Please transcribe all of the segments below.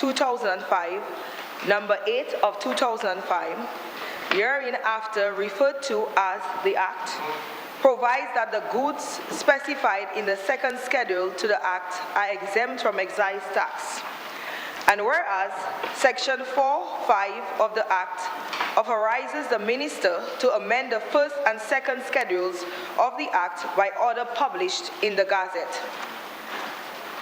2005, number 8 of 2005, hereinafter referred to as the Act, provides that the goods specified in the second schedule to the Act are exempt from excise tax. And whereas Section 4(5) of the Act authorizes the Minister to amend the first and second schedules of the Act by order published in the Gazette.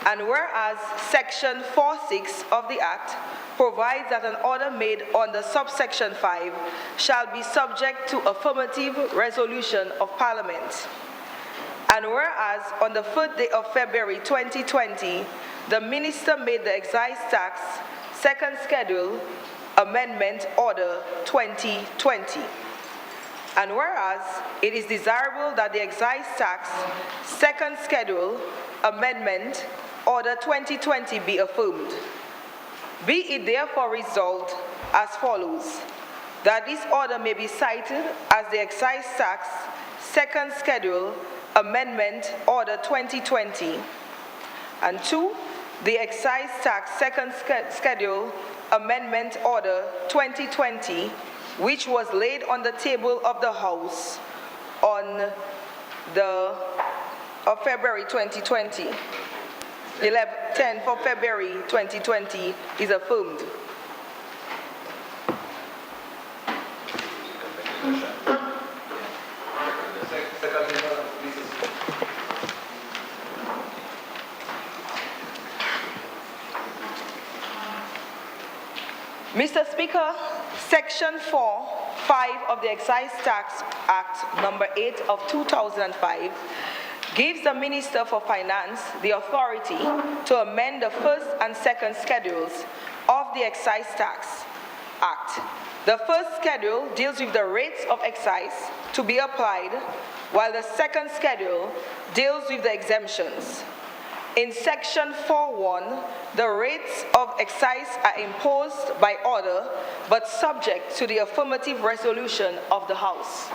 And whereas Section 4(6) of the Act provides that an order made under subsection 5 shall be subject to affirmative resolution of Parliament. And whereas on the 3rd day of February 2020, the Minister made the Excise Tax Second Schedule Amendment Order 2020. And whereas it is desirable that the Excise Tax Second Schedule Amendment Order 2020 be affirmed, be it therefore resolved as follows: that this order may be cited as the Excise Tax Second Schedule Amendment Order 2020, and 2, the Excise Tax Second Schedule Amendment Order 2020, which was laid on the table of the House on February 2020. 10th of February 2020 is affirmed. Mr. Speaker, Section 4(5) of the Excise Tax Act number 8 of 2005 gives the Minister for Finance the authority to amend the first and second schedules of the Excise Tax Act. The first schedule deals with the rates of excise to be applied, while the second schedule deals with the exemptions. In Section 4(1), the rates of excise are imposed by order, but subject to the affirmative resolution of the House.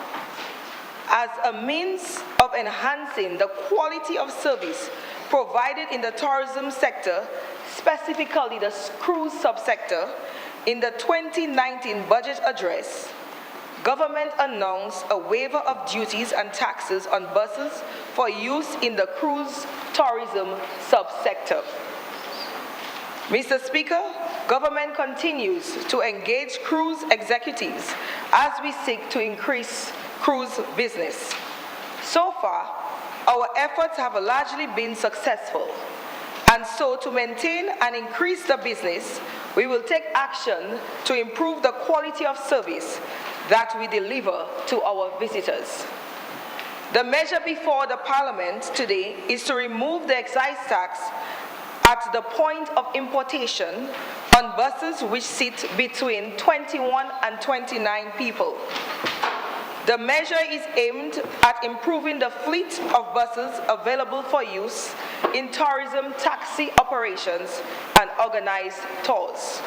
As a means of enhancing the quality of service provided in the tourism sector, specifically the cruise subsector, in the 2019 budget address, government announced a waiver of duties and taxes on buses for use in the cruise tourism subsector. Mr. Speaker, government continues to engage cruise executives as we seek to increase cruise business. So far, our efforts have largely been successful, and so to maintain and increase the business, we will take action to improve the quality of service that we deliver to our visitors. The measure before the Parliament today is to remove the excise tax at the point of importation on buses which sit between 21 and 29 people. The measure is aimed at improving the fleet of buses available for use in tourism taxi operations and organized tours.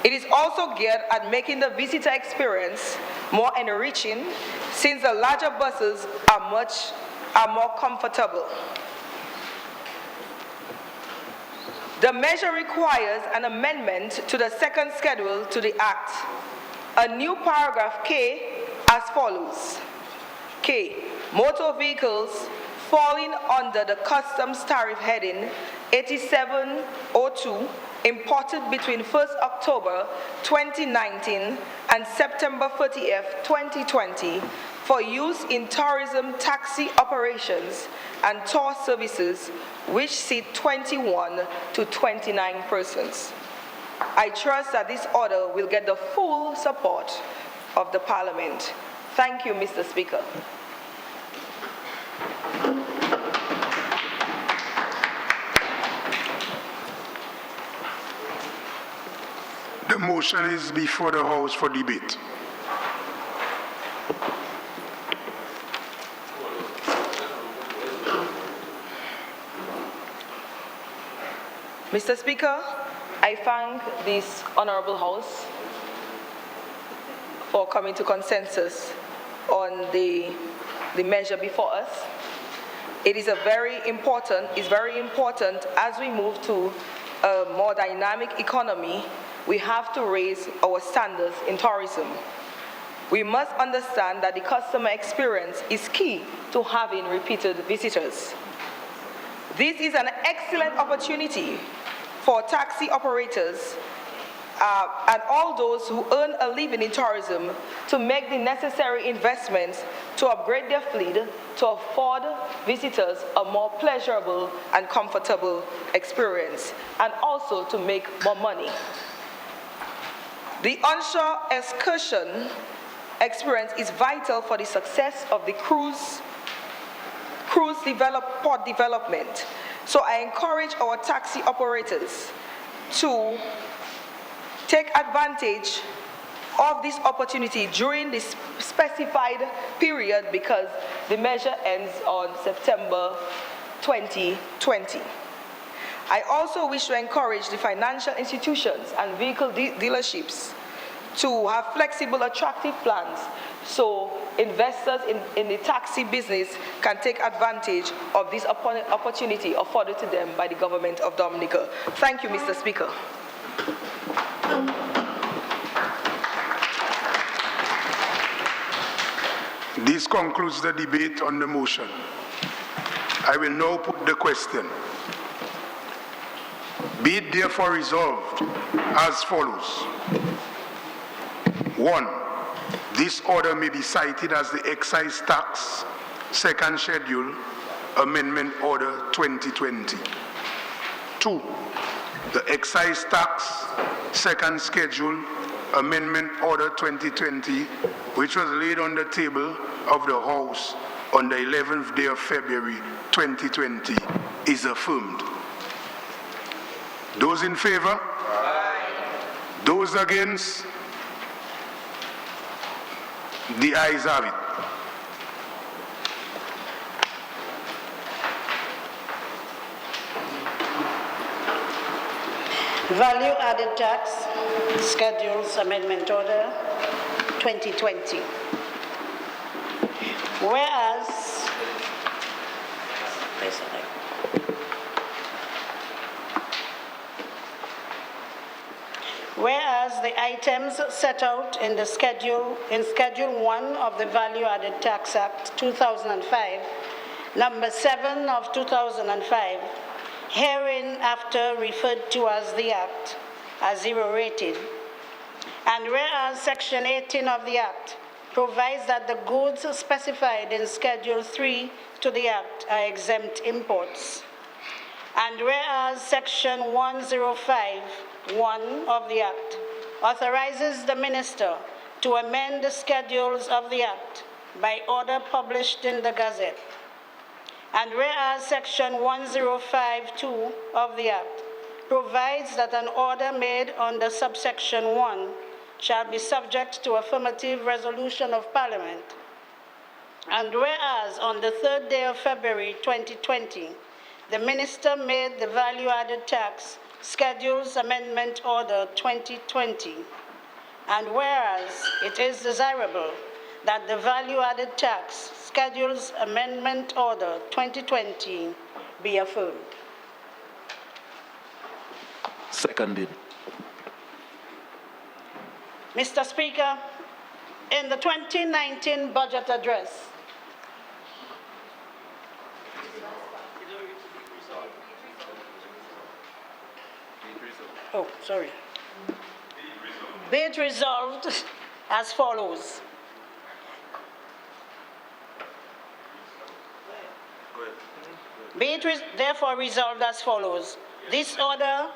It is also geared at making the visitor experience more enriching, since the larger buses are more comfortable. The measure requires an amendment to the second schedule to the Act. A new paragraph K as follows. K. Motor vehicles falling under the customs tariff heading 8702 imported between 1st October 2019 and September 30th, 2020 for use in tourism taxi operations and tour services which seat 21 to 29 persons. I trust that this order will get the full support of the Parliament. Thank you, Mr. Speaker. The motion is before the House for debate. Mr. Speaker, I thank this honorable House for coming to consensus on the measure before us. It is very important as we move to a more dynamic economy, we have to raise our standards in tourism. We must understand that the customer experience is key to having repeated visitors. This is an excellent opportunity for taxi operators and all those who earn a living in tourism to make the necessary investments to upgrade their fleet to afford visitors a more pleasurable and comfortable experience, and also to make more money. The onshore excursion experience is vital for the success of the cruise port development. So I encourage our taxi operators to take advantage of this opportunity during this specified period, because the measure ends on September 2020. I also wish to encourage the financial institutions and vehicle dealerships to have flexible, attractive plans so investors in the taxi business can take advantage of this opportunity afforded to them by the government of Dominica. Thank you, Mr. Speaker. This concludes the debate on the motion. I will now put the question. Be it therefore resolved as follows. 1. This order may be cited as the Excise Tax Second Schedule Amendment Order 2020. 2. The Excise Tax Second Schedule Amendment Order 2020, which was laid on the table of the House on the 11th day of February 2020, is affirmed. Those in favor? Aye. Those against? The ayes have it. Value Added Tax Schedules Amendment Order 2020. Whereas the items set out in Schedule 1 of the Value Added Tax Act 2005, number 7 of 2005, hereinafter referred to as the Act, are zero rated. And whereas Section 18 of the Act provides that the goods specified in Schedule 3 to the Act are exempt imports. And whereas Section 105(1) of the Act authorizes the Minister to amend the schedules of the Act by order published in the Gazette. And whereas Section 105(2) of the Act provides that an order made under subsection 1 shall be subject to affirmative resolution of Parliament. And whereas on the 3rd day of February 2020, the Minister made the Value Added Tax Schedules Amendment Order 2020, and whereas it is desirable that the Value Added Tax Schedules Amendment Order 2020 be affirmed. Seconded. Mr. Speaker, in the 2019 budget address, be it resolved as follows. Be it therefore resolved as follows. This order,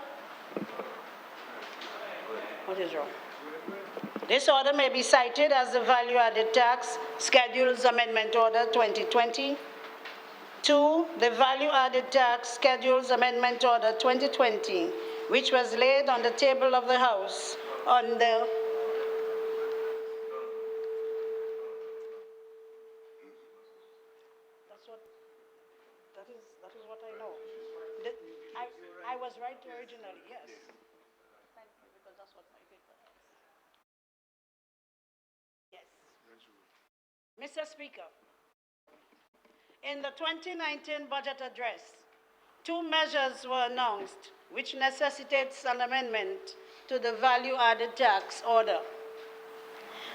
what is wrong? This order may be cited as the Value Added Tax Schedules Amendment Order 2020. 2, the Value Added Tax Schedules Amendment Order 2020, which was laid on the table of the House on the that is what I know. I was right originally, yes. Thank you, because that's what my paper is. Yes. Mr. Speaker, in the 2019 budget address, 2 measures were announced which necessitates an amendment to the value-added tax order.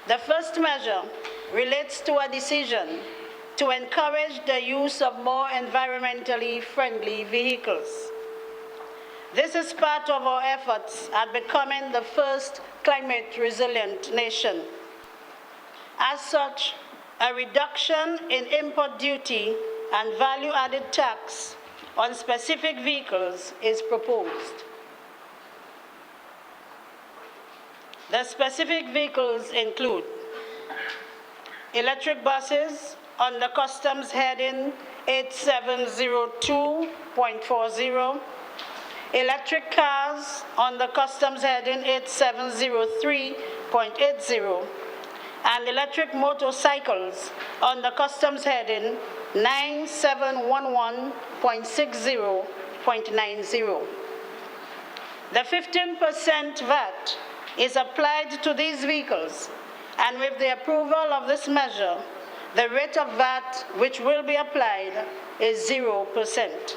The first measure relates to a decision to encourage the use of more environmentally friendly vehicles. This is part of our efforts at becoming the first climate-resilient nation. As such, a reduction in import duty and value-added tax on specific vehicles is proposed. The specific vehicles include electric buses under customs heading 8702.40, electric cars under customs heading 8703.80, and electric motorcycles under customs heading 9711.60.90. The 15% VAT is applied to these vehicles, and with the approval of this measure, the rate of VAT which will be applied is 0%.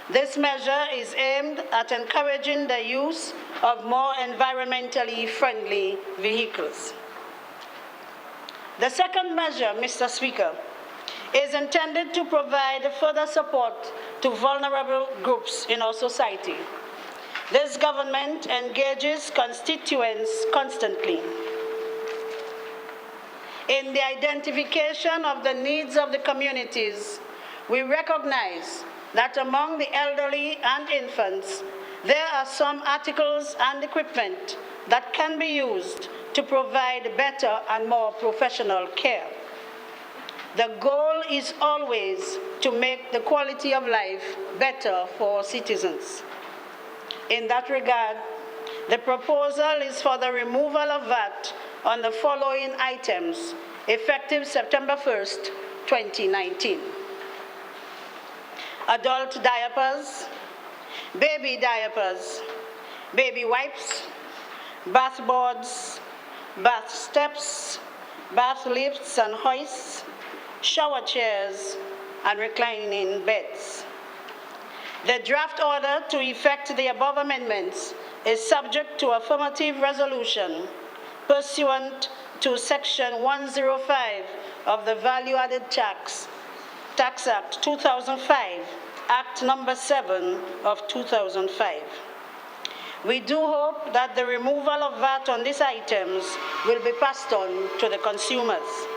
This measure is aimed at encouraging the use of more environmentally friendly vehicles. The second measure, Mr. Speaker, is intended to provide further support to vulnerable groups in our society. This government engages constituents constantly in the identification of the needs of the communities. We recognize that among the elderly and infants, there are some articles and equipment that can be used to provide better and more professional care. The goal is always to make the quality of life better for citizens. In that regard, the proposal is for the removal of VAT on the following items, effective September 1st, 2019. Adult diapers, baby wipes, bath boards, bath steps, bath lifts and hoists, shower chairs, and reclining beds. The draft order to effect the above amendments is subject to affirmative resolution pursuant to Section 105 of the Value-Added Tax Act 2005, Act Number 7 of 2005. We do hope that the removal of VAT on these items will be passed on to the consumers.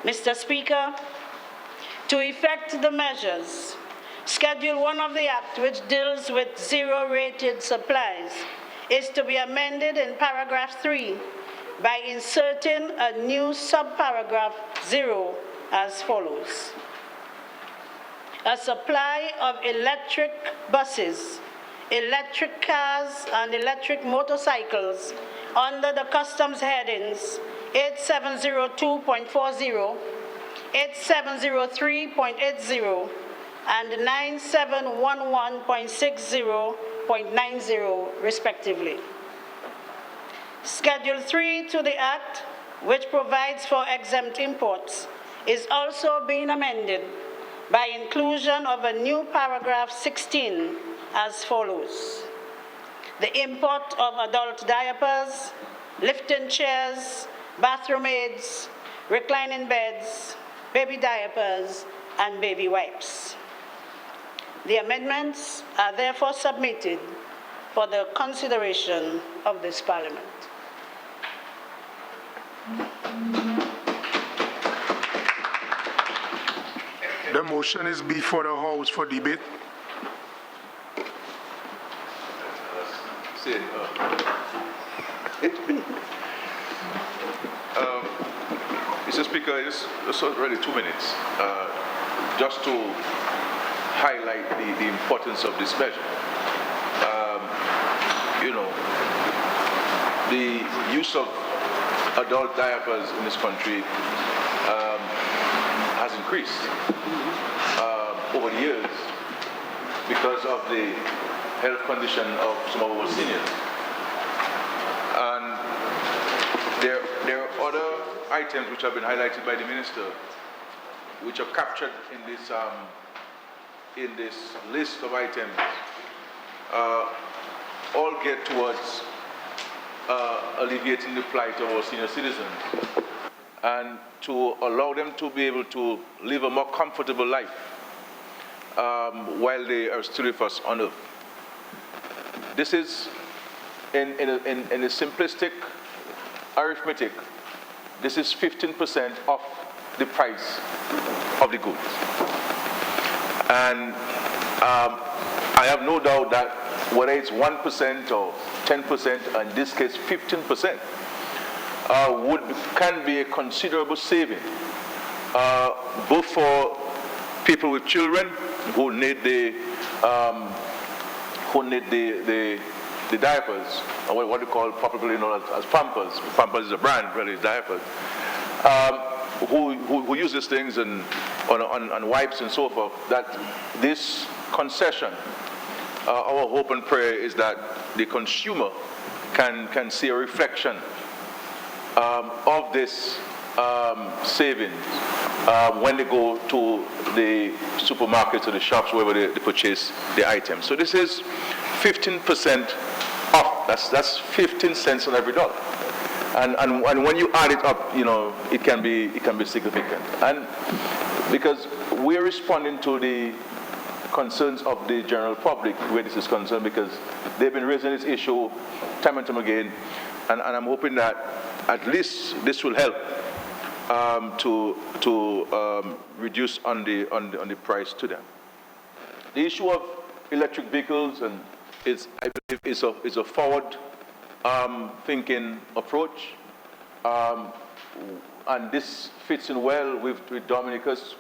Mr. Speaker, to effect the measures, Schedule 1 of the Act, which deals with zero-rated supplies, is to be amended in paragraph 3 by inserting a new subparagraph 0 as follows. A supply of electric buses, electric cars, and electric motorcycles under the customs headings 8702.40, 8703.80, and 9711.60.90, respectively. Schedule 3 to the Act, which provides for exempt imports, is also being amended by inclusion of a new paragraph 16 as follows. The import of adult diapers, lifting chairs, bathroom aids, reclining beds, baby diapers, and baby wipes. The amendments are therefore submitted for the consideration of this Parliament. The motion is before the House for debate. Mr. Speaker, it's already 2 minutes. Just to highlight the importance of this measure. The use of adult diapers in this country has increased over the years because of the health condition of some of our seniors. And there are other items which have been highlighted by the Minister which are captured in this in this list of items all get towards alleviating the plight of our senior citizens and to allow them to be able to live a more comfortable life while they are still with us on earth. This is, in a simplistic arithmetic, this is 15% of the price of the goods. And I have no doubt that whether it's 1% or 10%, in this case 15%, can be a considerable saving, both for people with children who need the diapers, or what we call popularly known as Pampers. Pampers is a brand, really, diapers. Who use these things and on wipes and so forth. That this concession, our hope and prayer is that the consumer can see a reflection of this savings when they go to the supermarkets or the shops, wherever they purchase the items. So this is 15% off. That's 15 cents on every dollar. And when you add it up, it can be significant. And because we're responding to the concerns of the general public where this is concerned, because they've been raising this issue time and time again, and I'm hoping that at least this will help to reduce on the price to them. The issue of electric vehicles I believe is a forward thinking approach, and this fits in well with Dominica's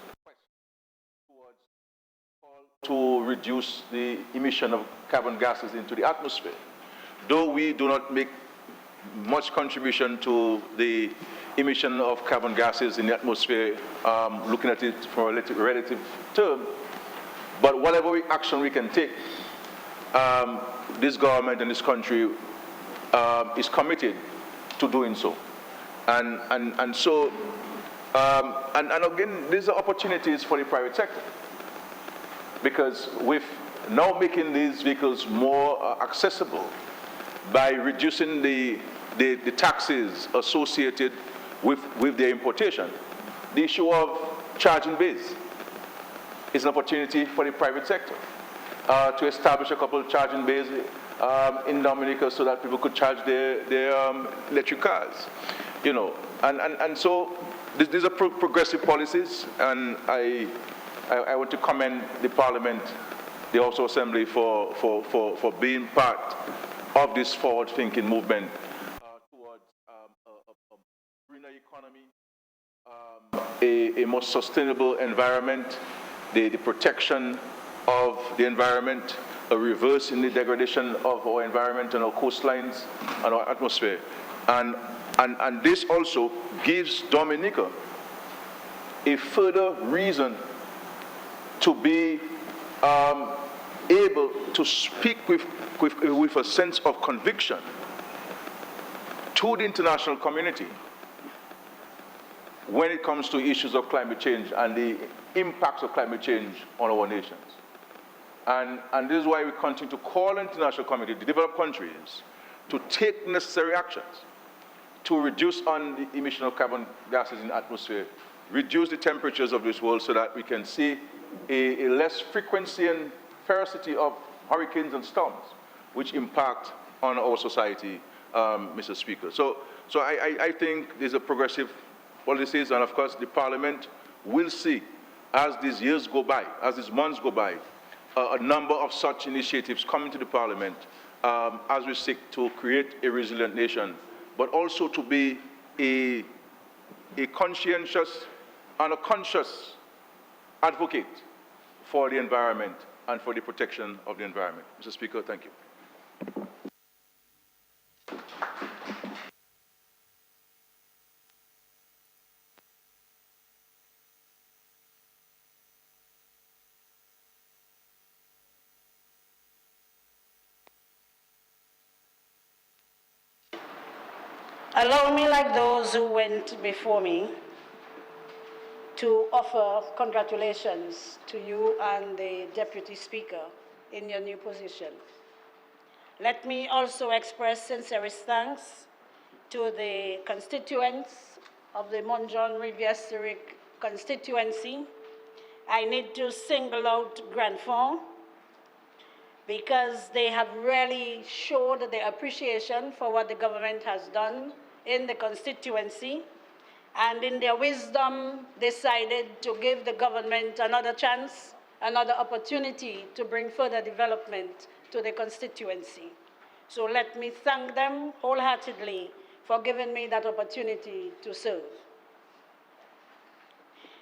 to reduce the emission of carbon gases into the atmosphere. Though we do not make much contribution to the emission of carbon gases in the atmosphere, looking at it from a relative term, but whatever action we can take, this government and this country is committed to doing so. And again, these are opportunities for the private sector, because with now making these vehicles more accessible by reducing the taxes associated with their importation, the issue of charging bays is an opportunity for the private sector to establish a couple of charging bays in Dominica so that people could charge their electric cars, and so these are progressive policies, and I want to commend the Parliament, the also Assembly for being part of this forward-thinking movement towards a greener economy, a more sustainable environment, the protection of the environment, a reverse in the degradation of our environment and our coastlines and our atmosphere. And this also gives Dominica a further reason to be able to speak with a sense of conviction to the international community when it comes to issues of climate change and the impacts of climate change on our nations. And this is why we continue to call on the international community, the developed countries, to take necessary actions to reduce on the emission of carbon gases in the atmosphere, reduce the temperatures of this world so that we can see a less frequency and ferocity of hurricanes and storms, which impact on our society, Mr. Speaker. So I think these are progressive policies, and of course the Parliament will see, as these years go by, as these months go by, a number of such initiatives coming to the Parliament as we seek to create a resilient nation, but also to be a conscientious and a conscious advocate for the environment and for the protection of the environment. Mr. Speaker, thank you. Allow me, like those who went before me, to offer congratulations to you and the Deputy Speaker in your new position. Let me also express sincerest thanks to the constituents of the Monjon Rivière-Syriac constituency. I need to single out Grand Fond because they have really showed their appreciation for what the government has done in the constituency, and in their wisdom decided to give the government another chance, another opportunity to bring further development to the constituency. So let me thank them wholeheartedly for giving me that opportunity to serve.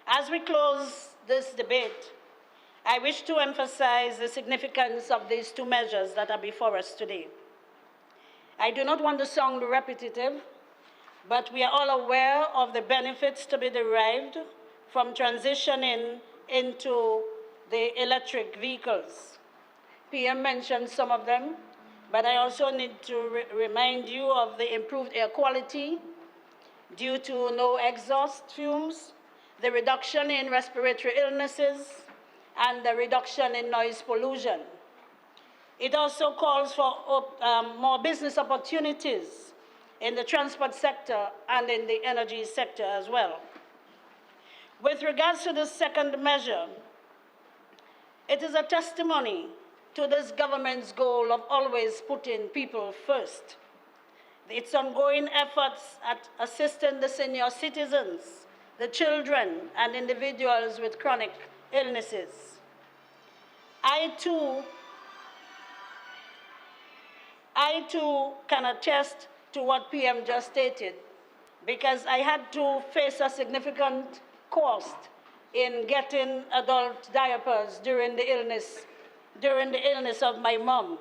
As we close this debate, I wish to emphasize the significance of these two measures that are before us today. I do not want to sound repetitive, but we are all aware of the benefits to be derived from transitioning into the electric vehicles. PM mentioned some of them, but I also need to remind you of the improved air quality due to no exhaust fumes, the reduction in respiratory illnesses, and the reduction in noise pollution. It also calls for more business opportunities in the transport sector and in the energy sector as well. With regards to the second measure, it is a testimony to this government's goal of always putting people first. Its ongoing efforts at assisting the senior citizens, the children, and individuals with chronic illnesses. I too can attest to what PM just stated, because I had to face a significant cost in getting adult diapers during the illness of my mom.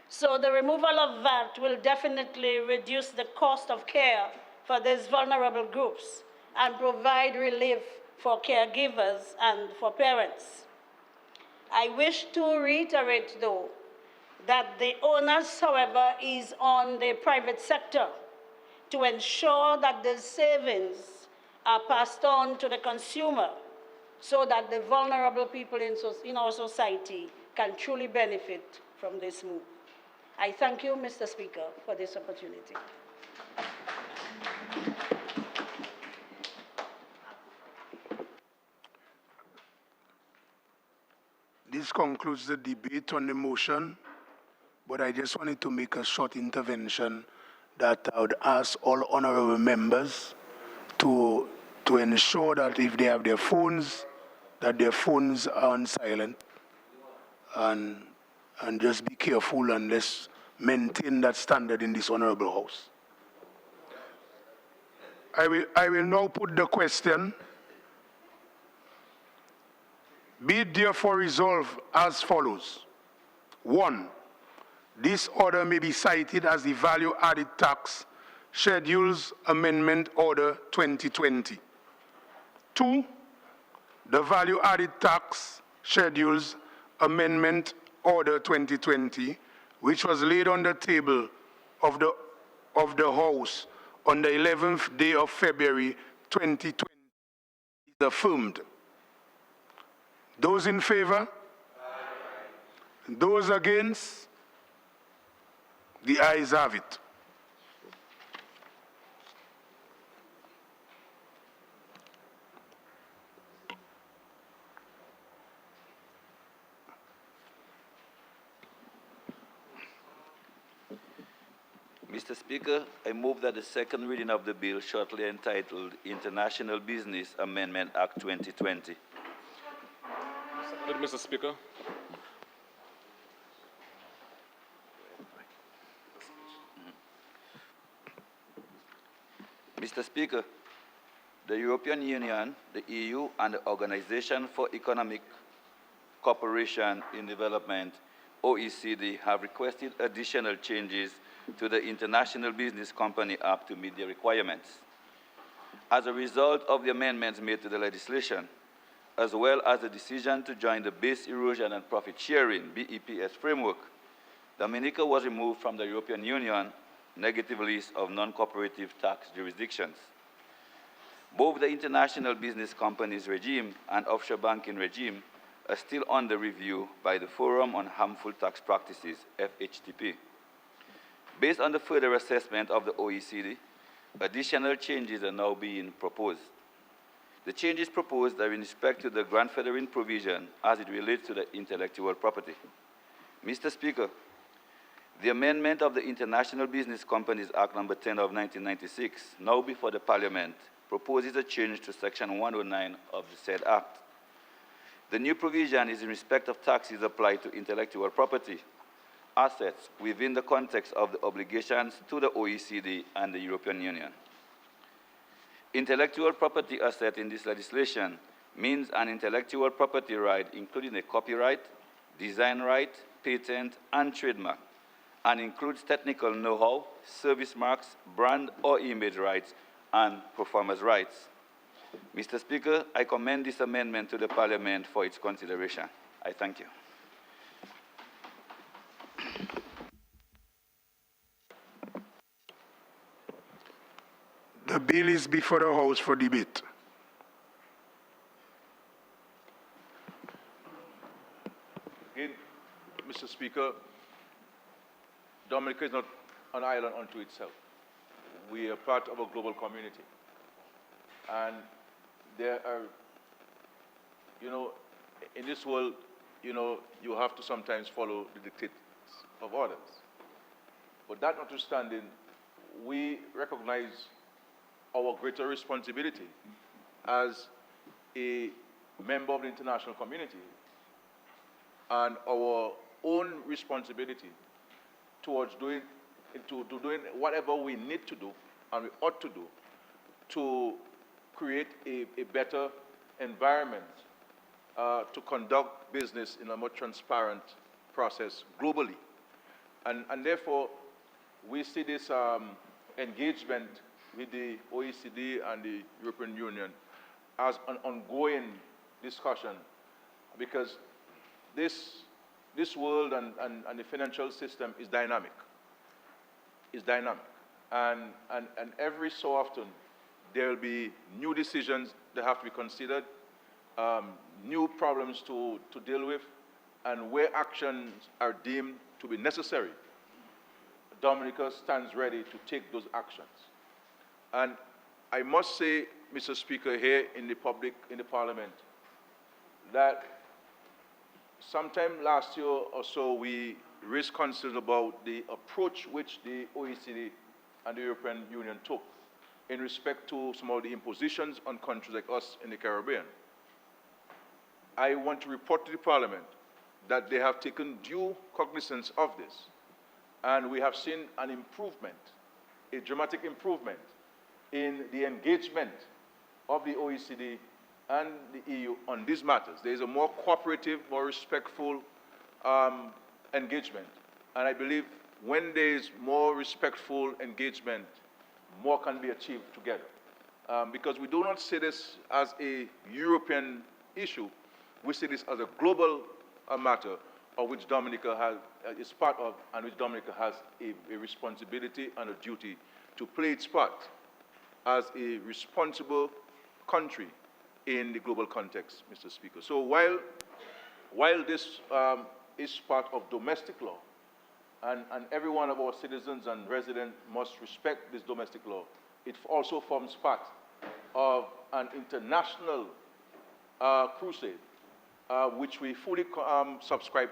So the removal of VAT will definitely reduce the cost of care for these vulnerable groups and provide relief for caregivers and for parents. I wish to reiterate, though, that the onus, however, is on the private sector to ensure that the savings are passed on to the consumer so that the vulnerable people in our society can truly benefit from this move. I thank you, Mr. Speaker, for this opportunity. This concludes the debate on the motion, but I just wanted to make a short intervention that I would ask all honorable members to ensure that if they have their phones, that their phones are on silent, and just be careful and let's maintain that standard in this honorable house. I will now put the question. Be it therefore resolved as follows. 1. This order may be cited as the Value-Added Tax Schedules Amendment Order 2020. 2. The Value-Added Tax Schedules Amendment Order 2020, which was laid on the table of the House on the 11th day of February 2020, is affirmed. Those in favor? Aye. Those against? The ayes have it. Mr. Speaker, I move that the second reading of the bill shortly entitled International Business Amendment Act 2020. Mr. Speaker. Mr. Speaker, the European Union, the EU, and the Organization for Economic Cooperation in Development, OECD, have requested additional changes to the International Business Company Act to meet their requirements. As a result of the amendments made to the legislation, as well as the decision to join the Base Erosion and Profit Sharing, BEPS framework, Dominica was removed from the European Union negative list of non-cooperative tax jurisdictions. Both the international business companies regime and offshore banking regime are still under review by the Forum on Harmful Tax Practices, FHTP. Based on the further assessment of the OECD, additional changes are now being proposed. The changes proposed are in respect to the grandfathering provision as it relates to the intellectual property. Mr. Speaker, the amendment of the International Business Companies Act No. 10 of 1996, now before the Parliament, proposes a change to Section 109 of the said Act. The new provision is in respect of taxes applied to intellectual property assets within the context of the obligations to the OECD and the European Union. Intellectual property asset in this legislation means an intellectual property right, including a copyright, design right, patent, and trademark, and includes technical know-how, service marks, brand or image rights, and performance rights. Mr. Speaker, I commend this amendment to the Parliament for its consideration. I thank you. The bill is before the House for debate. Again, Mr. Speaker, Dominica is not an island unto itself. We are part of a global community. And there are, in this world, you have to sometimes follow the dictates of others. But that notwithstanding, we recognize our greater responsibility as a member of the international community and our own responsibility towards doing whatever we need to do and we ought to do to create a better environment to conduct business in a more transparent process globally. And therefore, we see this engagement with the OECD and the European Union as an ongoing discussion, because this world and the financial system is dynamic. It's dynamic. And every so often, there will be new decisions that have to be considered, new problems to deal with, and where actions are deemed to be necessary, Dominica stands ready to take those actions. And I must say, Mr. Speaker, here in the Parliament, that sometime last year or so, we raised concerns about the approach which the OECD and the European Union took in respect to some of the impositions on countries like us in the Caribbean. I want to report to the Parliament that they have taken due cognizance of this, and we have seen an improvement, a dramatic improvement in the engagement of the OECD and the EU on these matters. There is a more cooperative, more respectful engagement. And I believe when there is more respectful engagement, more can be achieved together. Because we do not see this as a European issue. We see this as a global matter of which Dominica is part of, and which Dominica has a responsibility and a duty to play its part as a responsible country in the global context, Mr. Speaker. So while this is part of domestic law, and every one of our citizens and residents must respect this domestic law, it also forms part of an international crusade, which we fully subscribe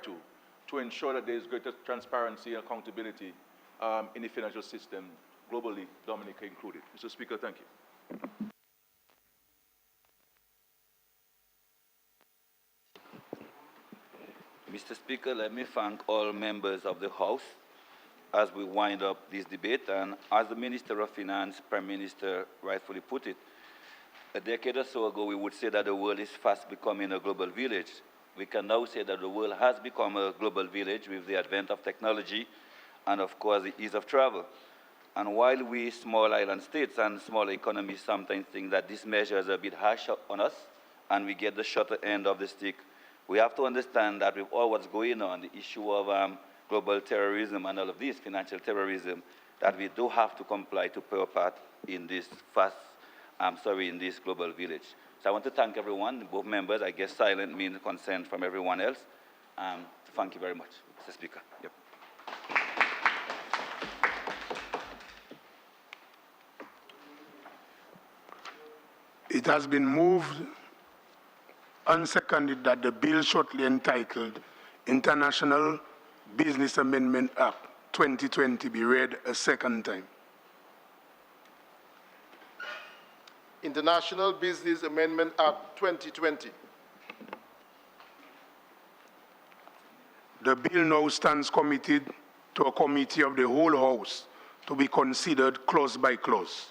to ensure that there is greater transparency and accountability in the financial system globally, Dominica included. Mr. Speaker, thank you. Mr. Speaker, let me thank all members of the House as we wind up this debate. And as the Minister of Finance, Prime Minister rightfully put it, a decade or so ago, we would say that the world is fast becoming a global village. We can now say that the world has become a global village with the advent of technology and, of course, the ease of travel. And while we small island states and small economies sometimes think that this measure is a bit harsh on us and we get the shorter end of the stick, we have to understand that with all what's going on, the issue of global terrorism and all of this, financial terrorism, that we do have to comply to play a part in this fast in this global village. So I want to thank everyone, both members. I guess silent means consent from everyone else. Thank you very much, Mr. Speaker. Yep. It has been moved and seconded that the bill shortly entitled International Business Amendment Act 2020 be read a second time. International Business Amendment Act 2020. The bill now stands committed to a committee of the whole House to be considered clause by clause.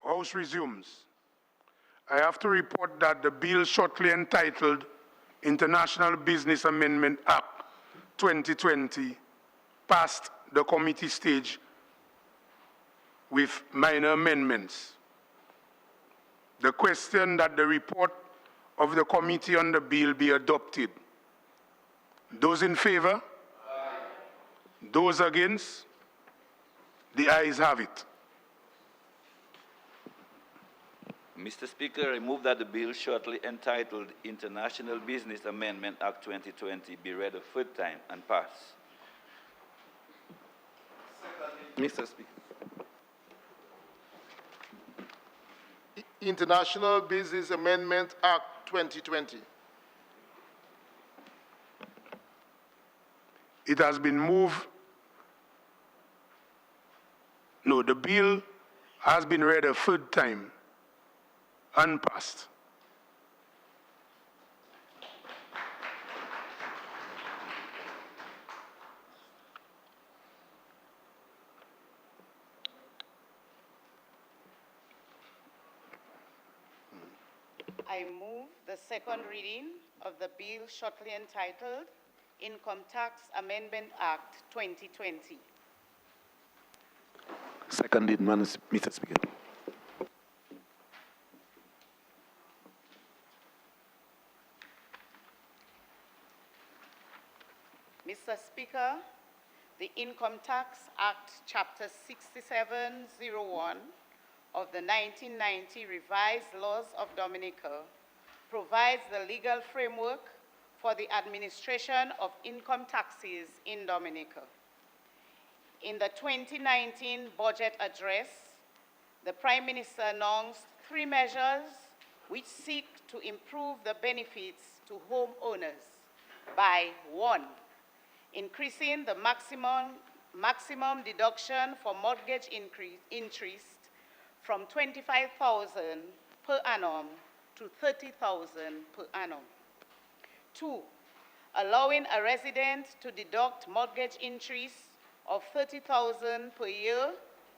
House resumes. I have to report that the bill shortly entitled International Business Amendment Act 2020 passed the committee stage with minor amendments. The question that the report of the committee on the bill be adopted. Those in favor? Aye. Those against? The ayes have it. Mr. Speaker, I move that the bill shortly entitled International Business Amendment Act 2020 be read a third time and pass. Mr. Speaker. International Business Amendment Act 2020. It has been moved. No, the bill has been read a third time and passed. I move the second reading of the bill shortly entitled Income Tax Amendment Act 2020. Seconded, Mr. Speaker. Mr. Speaker, the Income Tax Act, Chapter 6701 of the 1990 Revised Laws of Dominica provides the legal framework for the administration of income taxes in Dominica. In the 2019 budget address, the Prime Minister announced 3 measures which seek to improve the benefits to homeowners by 1, increasing the maximum deduction for mortgage interest from $25,000 per annum to $30,000 per annum. 2, allowing a resident to deduct mortgage interest of $30,000 per year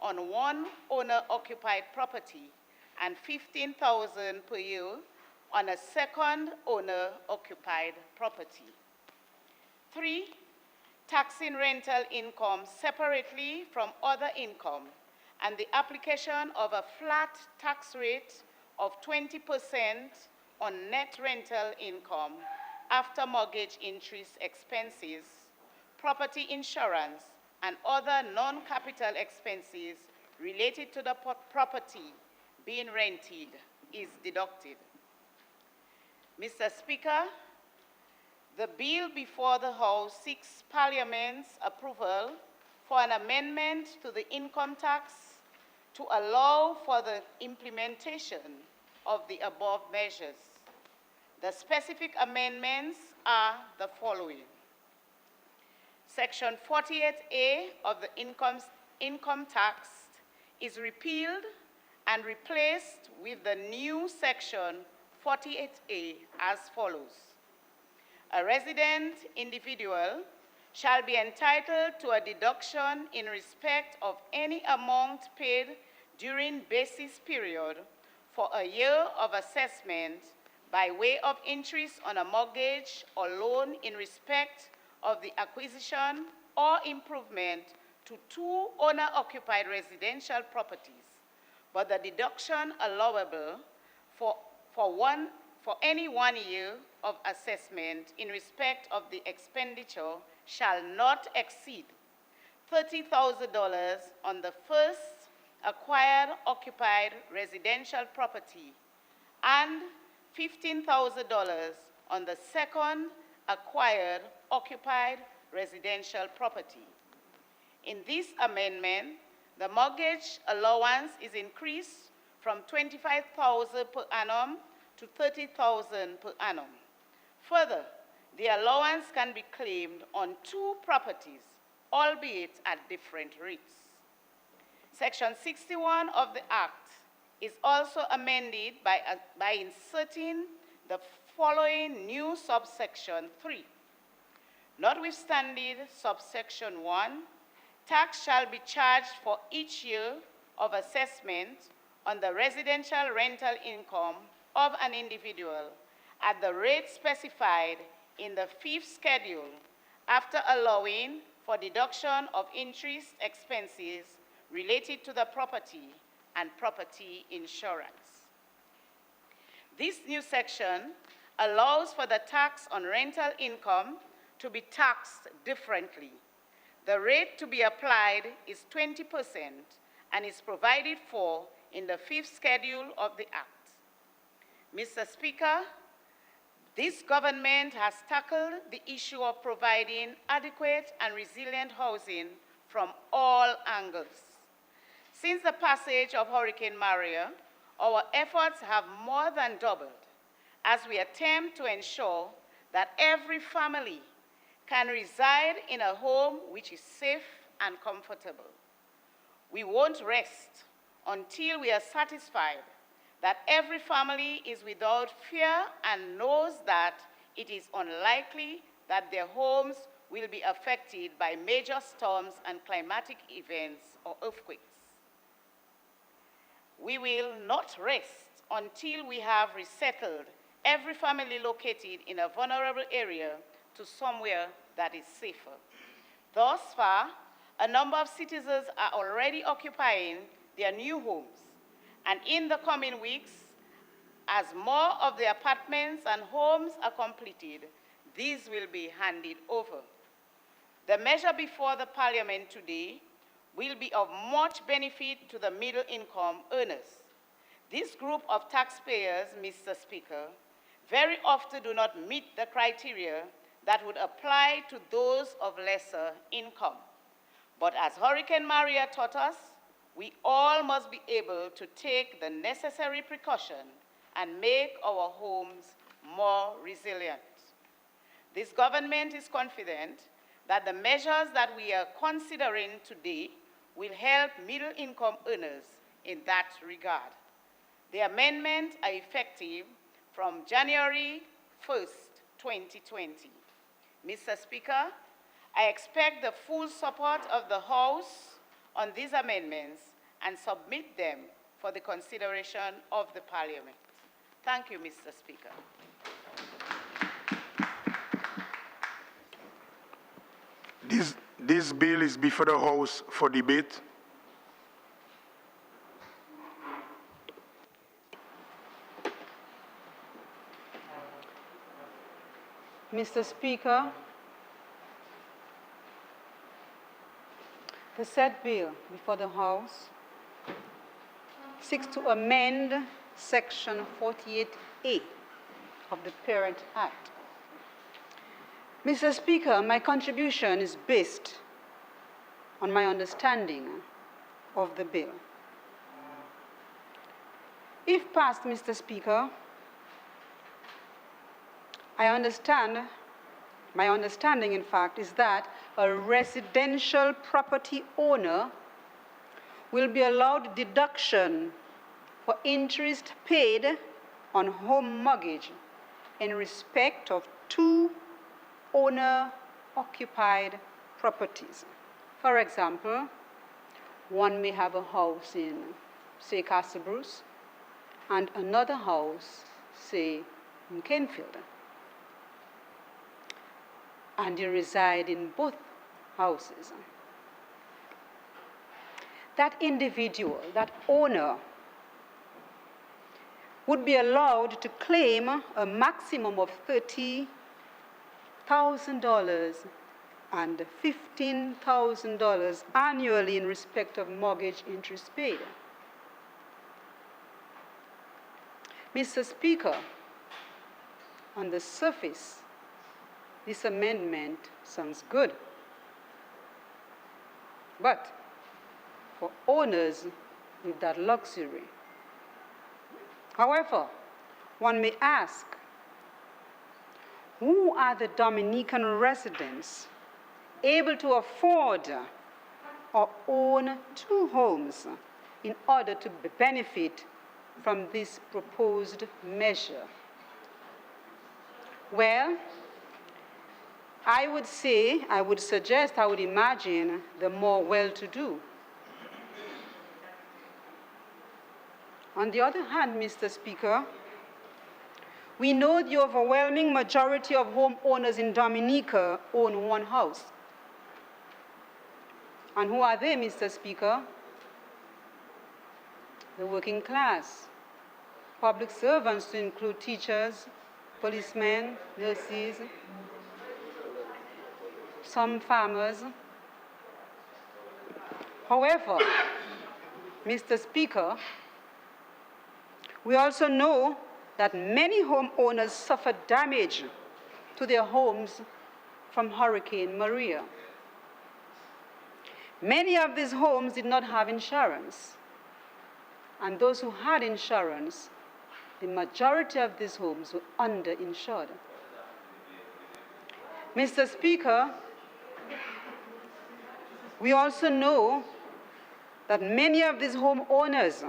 on one owner-occupied property and $15,000 per year on a second owner-occupied property. 3, taxing rental income separately from other income, and the application of a flat tax rate of 20% on net rental income after mortgage interest expenses, property insurance, and other non-capital expenses related to the property being rented is deducted. Mr. Speaker, the bill before the House seeks Parliament's approval for an amendment to the income tax to allow for the implementation of the above measures. The specific amendments are the following. Section 48A of the income tax is repealed and replaced with the new section 48A as follows. A resident individual shall be entitled to a deduction in respect of any amount paid during basis period for a year of assessment by way of interest on a mortgage or loan in respect of the acquisition or improvement to 2 owner-occupied residential properties, but the deduction allowable for any 1 year of assessment in respect of the expenditure shall not exceed $30,000 on the first acquired occupied residential property and $15,000 on the second acquired occupied residential property. In this amendment, the mortgage allowance is increased from $25,000 per annum to $30,000 per annum. Further, the allowance can be claimed on 2 properties, albeit at different rates. Section 61 of the Act is also amended by inserting the following new subsection 3. Notwithstanding subsection 1, tax shall be charged for each year of assessment on the residential rental income of an individual at the rate specified in the 5th schedule after allowing for deduction of interest expenses related to the property and property insurance. This new section allows for the tax on rental income to be taxed differently. The rate to be applied is 20% and is provided for in the 5th schedule of the Act. Mr. Speaker, this government has tackled the issue of providing adequate and resilient housing from all angles. Since the passage of Hurricane Maria, our efforts have more than doubled as we attempt to ensure that every family can reside in a home which is safe and comfortable. We won't rest until we are satisfied that every family is without fear and knows that it is unlikely that their homes will be affected by major storms and climatic events or earthquakes. We will not rest until we have resettled every family located in a vulnerable area to somewhere that is safer. Thus far, a number of citizens are already occupying their new homes, and in the coming weeks, as more of the apartments and homes are completed, these will be handed over. The measure before the Parliament today will be of much benefit to the middle-income earners. This group of taxpayers, Mr. Speaker, very often do not meet the criteria that would apply to those of lesser income. But as Hurricane Maria taught us, we all must be able to take the necessary precaution and make our homes more resilient. This government is confident that the measures that we are considering today will help middle-income earners in that regard. The amendments are effective from January 1st, 2020. Mr. Speaker, I expect the full support of the House on these amendments and submit them for the consideration of the Parliament. Thank you, Mr. Speaker. This bill is before the House for debate. Mr. Speaker, the said bill before the House seeks to amend Section 48A of the Parent Act. Mr. Speaker, my contribution is based on my understanding of the bill. If passed, Mr. Speaker, my understanding, in fact, is that a residential property owner will be allowed deduction for interest paid on home mortgage in respect of 2 owner-occupied properties. For example, one may have a house in, say, Castle Bruce, and another house, say, in Kenfield. And you reside in both houses. That individual, that owner, would be allowed to claim a maximum of $30,000 and $15,000 annually in respect of mortgage interest paid. Mr. Speaker, on the surface, this amendment sounds good. But for owners with that luxury. However, one may ask, who are the Dominican residents able to afford or own 2 homes in order to benefit from this proposed measure? Well, I would imagine the more well-to-do. On the other hand, Mr. Speaker, we know the overwhelming majority of homeowners in Dominica own 1 house. And who are they, Mr. Speaker? The working class, public servants to include teachers, policemen, nurses, some farmers. However, Mr. Speaker, we also know that many homeowners suffered damage to their homes from Hurricane Maria. Many of these homes did not have insurance, and those who had insurance, the majority of these homes were underinsured. Mr. Speaker, we also know that many of these homeowners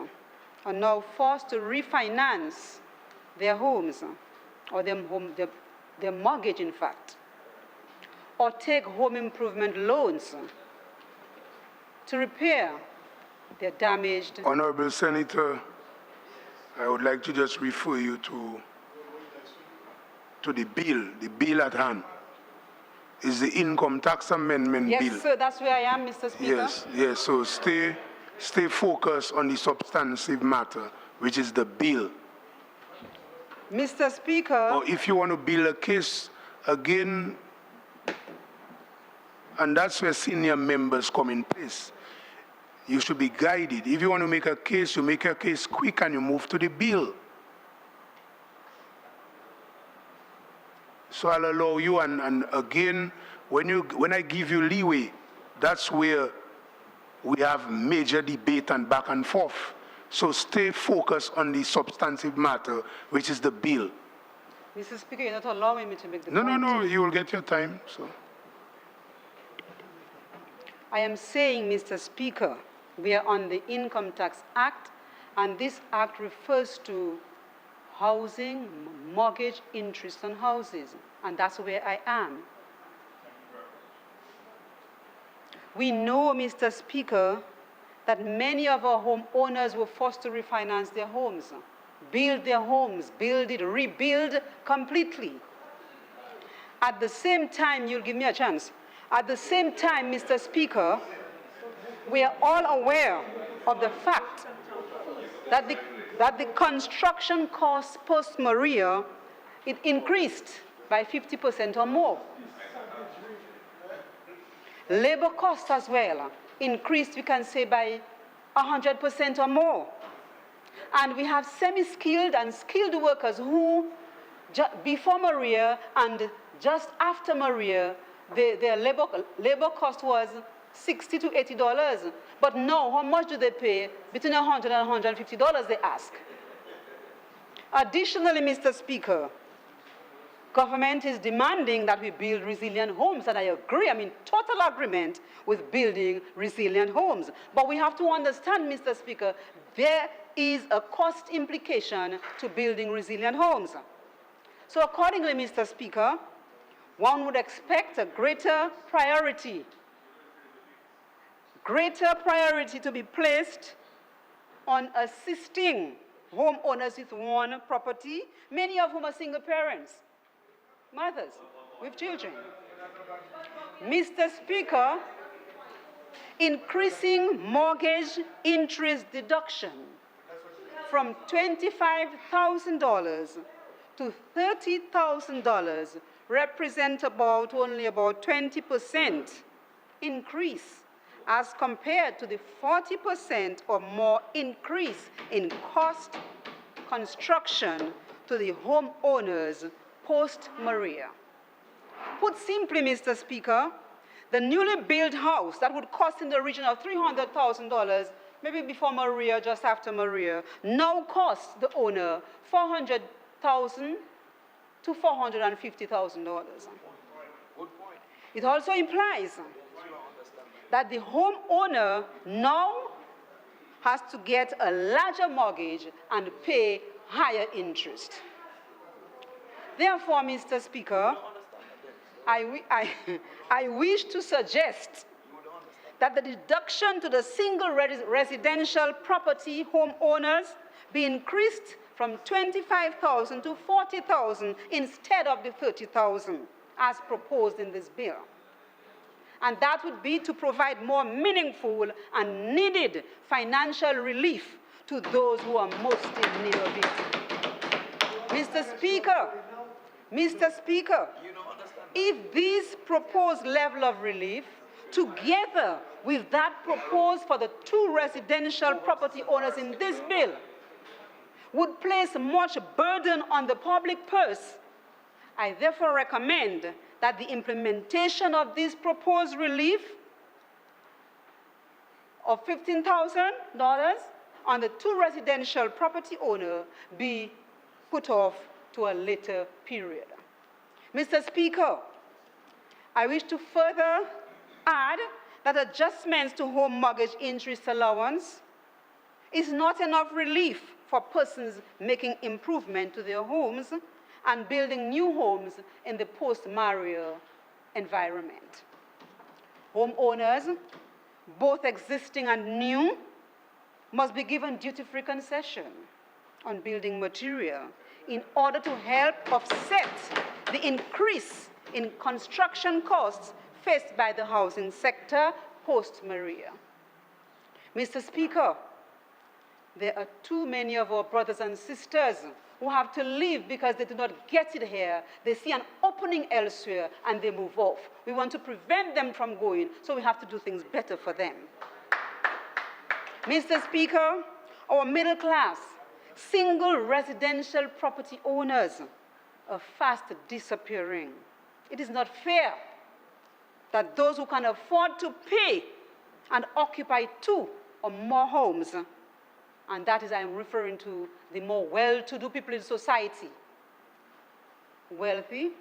are now forced to refinance their homes, or their mortgage, in fact, or take home improvement loans to repair their damaged. Honorable Senator, I would like to just refer you to the bill at hand. Is the income tax amendment bill. Yes, sir, that's where I am, Mr. Speaker. Yes, so stay focused on the substantive matter, which is the bill. Mr. Speaker. Or if you want to build a case again, and that's where senior members come in place. You should be guided. If you want to make a case, you make a case quick and you move to the bill. So I'll allow you, and again, when I give you leeway, that's where we have major debate and back and forth. So stay focused on the substantive matter, which is the bill. Mr. Speaker, you're not allowing me to make the point. No, you will get your time. So I am saying, Mr. Speaker, we are on the Income Tax Act, and this act refers to housing, mortgage interest on houses, and that's where I am. We know, Mr. Speaker, that many of our homeowners were forced to refinance their homes, build their homes, build it, rebuild completely. At the same time, you'll give me a chance. At the same time, Mr. Speaker, we are all aware of the fact that the construction costs post-Maria, it increased by 50% or more. Labor costs as well increased, we can say, by 100% or more. And we have semi-skilled and skilled workers who, before Maria and just after Maria, their labor cost was $60 to $80. But now, how much do they pay? Between $100 and $150 they ask. Additionally, Mr. Speaker, government is demanding that we build resilient homes, and I agree, I'm in total agreement with building resilient homes. But we have to understand, Mr. Speaker, there is a cost implication to building resilient homes. So accordingly, Mr. Speaker, one would expect a greater priority to be placed on assisting homeowners with one property, many of whom are single parents, mothers with children. Mr. Speaker, increasing mortgage interest deduction from $25,000 to $30,000 represent only about 20% increase as compared to the 40% or more increase in cost construction to the homeowners post-Maria. Put simply, Mr. Speaker, the newly built house that would cost in the region of $300,000, maybe before Maria, just after Maria, now costs the owner $400,000 to $450,000. It also implies that the homeowner now has to get a larger mortgage and pay higher interest. Therefore, Mr. Speaker, I wish to suggest that the deduction to the single residential property homeowners be increased from $25,000 to $40,000 instead of the $30,000 as proposed in this bill. And that would be to provide more meaningful and needed financial relief to those who are most in need of it. Mr. Speaker, if this proposed level of relief, together with that proposed for the two residential property owners in this bill, would place much burden on the public purse, I therefore recommend that the implementation of this proposed relief of $15,000 on the two residential property owner be put off to a later period. Mr. Speaker, I wish to further add that adjustments to home mortgage interest allowance is not enough relief for persons making improvement to their homes and building new homes in the post-Maria environment. Homeowners, both existing and new, must be given duty-free concession on building material in order to help offset the increase in construction costs faced by the housing sector post-Maria. Mr. Speaker, there are too many of our brothers and sisters who have to leave because they do not get it here. They see an opening elsewhere and they move off. We want to prevent them from going, so we have to do things better for them. Mr. Speaker, our middle class, single residential property owners are fast disappearing. It is not fair that those who can afford to pay and occupy two or more homes, and that is, I'm referring to the more well-to-do people in society, wealthy,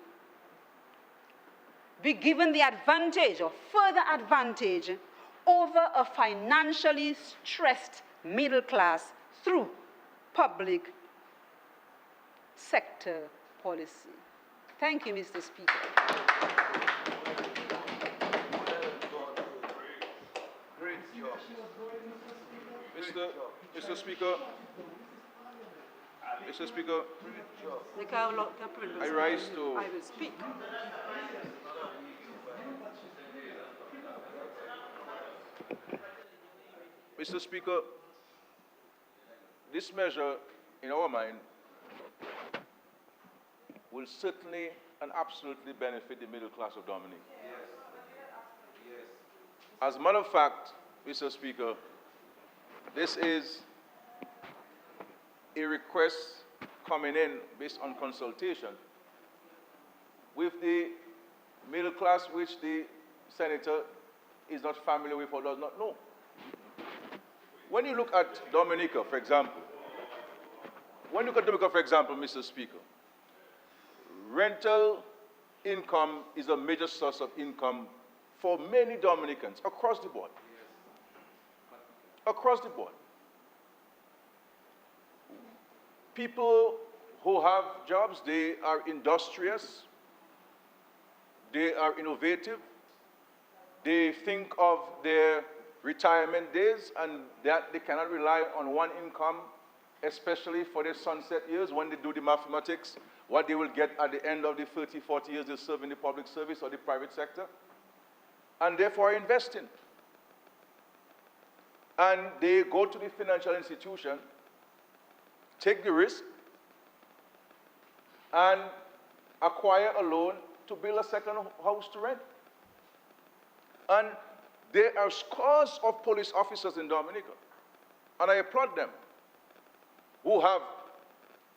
be given the advantage or further advantage over a financially stressed middle class through public sector policy. Thank you, Mr. Speaker. Mr. Speaker, I rise to... I will speak. Mr. Speaker, this measure, in our mind, will certainly and absolutely benefit the middle class of Dominica. As a matter of fact, Mr. Speaker, this is a request coming in based on consultation with the middle class which the senator is not familiar with or does not know. When you look at Dominica, for example, Mr. Speaker, rental income is a major source of income for many Dominicans across the board. Across the board. People who have jobs, they are industrious, they are innovative, they think of their retirement days and that they cannot rely on one income, especially for their sunset years when they do the mathematics, what they will get at the end of the 30, 40 years they serve in the public service or the private sector, and therefore investing. And they go to the financial institution, take the risk, and acquire a loan to build a second house to rent. And there are scores of police officers in Dominica, and I applaud them, who have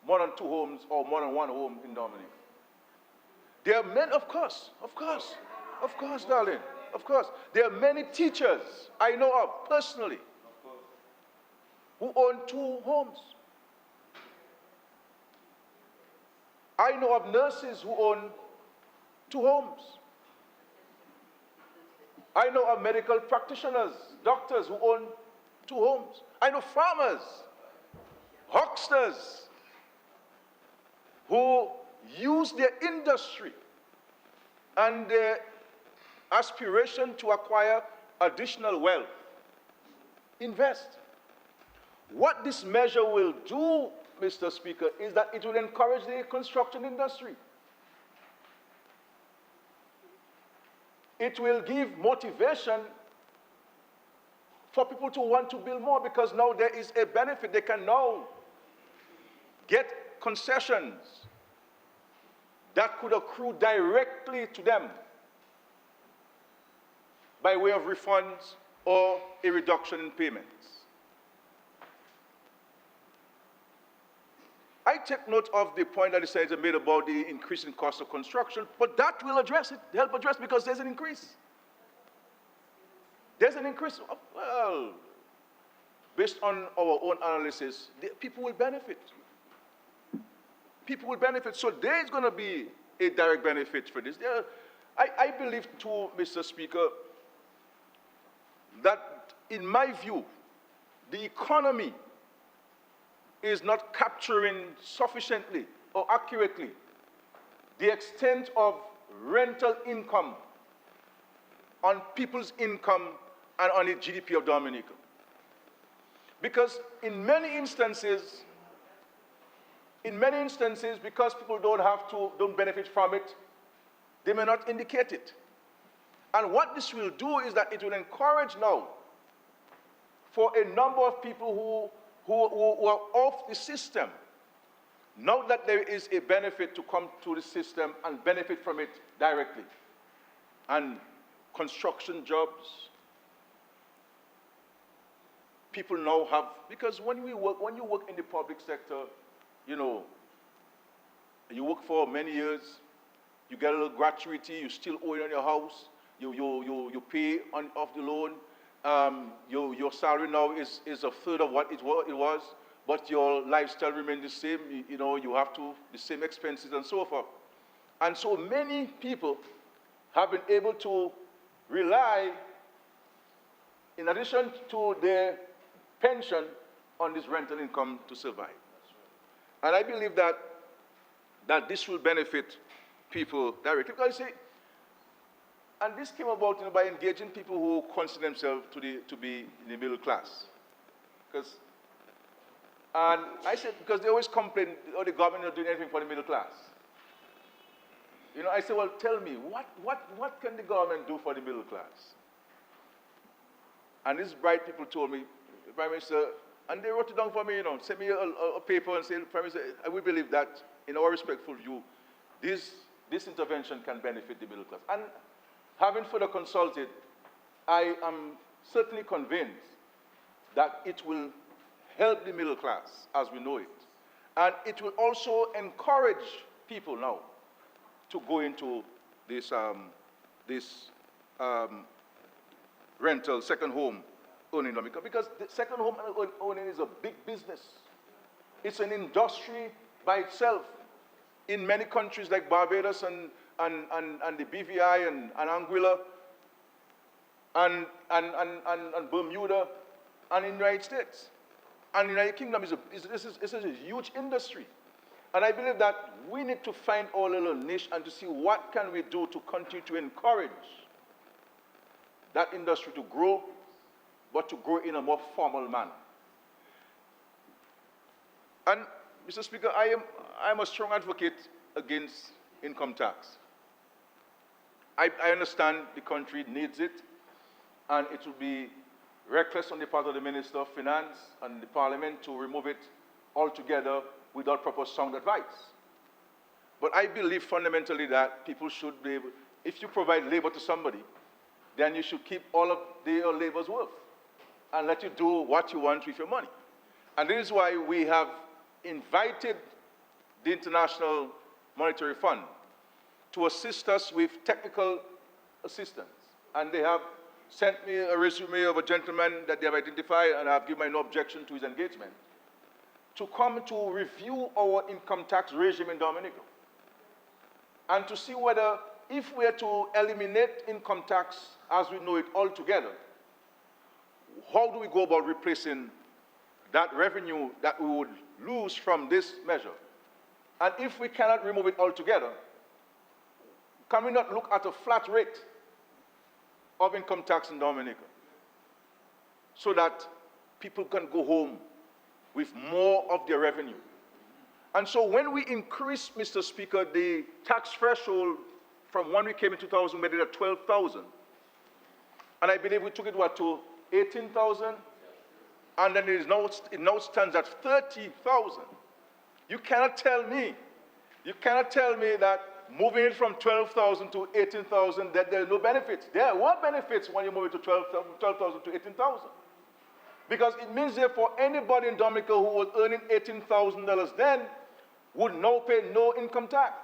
more than 2 homes or more than 1 home in Dominica. There are men, of course, darling, of course. There are many teachers I know of personally who own 2 homes. I know of nurses who own 2 homes. I know of medical practitioners, doctors who own 2 homes. I know farmers, hucksters who use their industry and their aspiration to acquire additional wealth. Invest. What this measure will do, Mr. Speaker, is that it will encourage the construction industry. It will give motivation for people to want to build more, because now there is a benefit. They can now get concessions that could accrue directly to them by way of refunds or a reduction in payments. I take note of the point that the Senator made about the increasing cost of construction, but that will address it, help address, because there's an increase. There's an increase. Well, based on our own analysis, people will benefit. People will benefit. So there is going to be a direct benefit for this. I believe too, Mr. Speaker, that in my view, the economy is not capturing sufficiently or accurately the extent of rental income on people's income and on the GDP of Dominica. Because in many instances, because people don't benefit from it, they may not indicate it. And what this will do is that it will encourage now for a number of people who are off the system, now that there is a benefit to come to the system and benefit from it directly. And construction jobs, people now have, because when you work in the public sector, you work for many years, you get a little gratuity, you still owe it on your house, you pay off the loan. Your salary now is a third of what it was, but your lifestyle remains the same. You have the same expenses and so forth. And so many people have been able to rely, in addition to their pension, on this rental income to survive. And I believe that this will benefit people directly. Because you see, and this came about by engaging people who consider themselves to be in the middle class. And I said, because they always complain, oh, the government is not doing anything for the middle class. I said, well, tell me, what can the government do for the middle class? And these bright people told me, Prime Minister, and they wrote it down for me, you know, sent me a paper and said, Prime Minister, we believe that, in our respectful view, this intervention can benefit the middle class. And having further consulted, I am certainly convinced that it will help the middle class as we know it. And it will also encourage people now to go into this, rental, second home owning, because the second home owning is a big business. It's an industry by itself. In many countries like Barbados and the BVI and Anguilla and Bermuda and in the United States. And the United Kingdom this is a huge industry. And I believe that we need to find our little niche and to see what can we do to continue to encourage that industry to grow, but to grow in a more formal manner. And, Mr. Speaker, I am a strong advocate against income tax. I understand the country needs it, and it would be reckless on the part of the Minister of Finance and the Parliament to remove it altogether without proper sound advice. But I believe fundamentally that people should be able, if you provide labor to somebody, then you should keep all of their labor's worth and let you do what you want with your money. And this is why we have invited the International Monetary Fund to assist us with technical assistance. And they have sent me a resume of a gentleman that they have identified, and I have given my no objection to his engagement, to come to review our income tax regime in Dominica and to see whether, if we are to eliminate income tax as we know it altogether, how do we go about replacing that revenue that we would lose from this measure? And if we cannot remove it altogether, can we not look at a flat rate of income tax in Dominica so that people can go home with more of their revenue? And so when we increase, Mr. Speaker, the tax threshold from when we came in 2000, we made it at 12,000. And I believe we took it, to 18,000? And then it now stands at 30,000. You cannot tell me that moving it from 12,000 to 18,000, that there are no benefits. There were benefits when you move it to 12,000 to 18,000. Because it means, therefore, anybody in Dominica who was earning $18,000 then would now pay no income tax.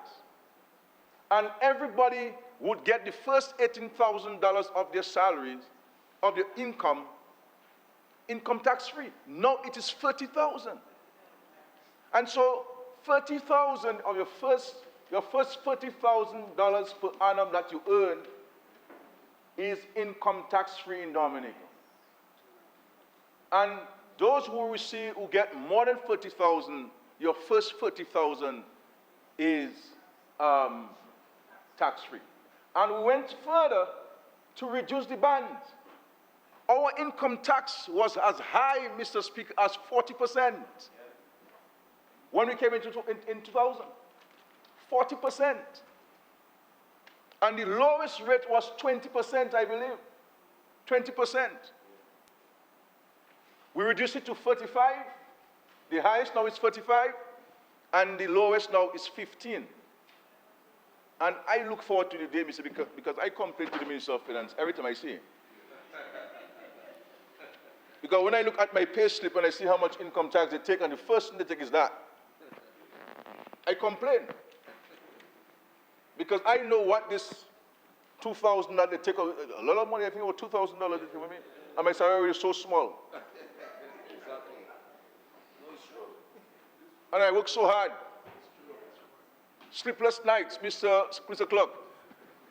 And everybody would get the first $18,000 of their salaries, of their income tax-free. Now it is 30,000. And so 30,000 of your first $30,000 per annum that you earn is income tax-free in Dominica. And those who get more than 30,000, your first 30,000 is tax-free. And we went further to reduce the band. Our income tax was as high, Mr. Speaker, as 40% when we came in 2000. 40%. And the lowest rate was 20%, I believe. 20%. We reduced it to 35. The highest now is 35, and the lowest now is 15. And I look forward to the day, Mr. Speaker, because I complain to the Minister of Finance every time I see him. Because when I look at my pay slip and I see how much income tax they take, and the first thing they take is that, I complain. Because I know what this $2,000 that they take, a lot of money, I think about $2,000 they take from me, and my salary is so small. And I work so hard. Sleepless nights, Mr. Clerk,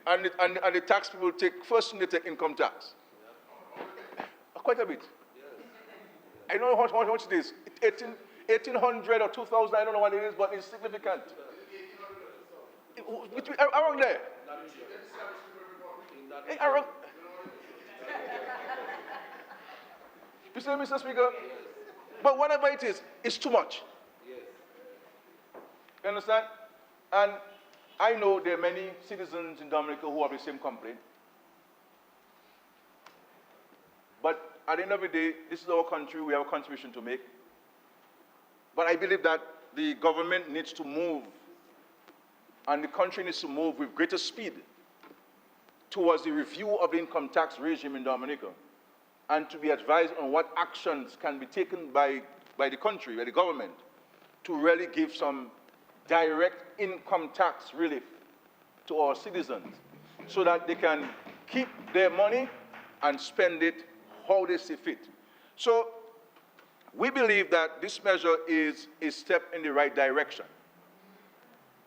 and the tax people take, first thing they take income tax. Quite a bit. I don't know how much it is. 1,800 or 2,000, I don't know what it is, but it's significant. Around there. Around. You see, Mr. Speaker? But whatever it is, it's too much. You understand? And I know there are many citizens in Dominica who have the same complaint. But at the end of the day, this is our country, we have a contribution to make. But I believe that the government needs to move, and the country needs to move with greater speed towards the review of the income tax regime in Dominica, and to be advised on what actions can be taken by the country, by the government, to really give some direct income tax relief to our citizens so that they can keep their money and spend it how they see fit. So we believe that this measure is a step in the right direction.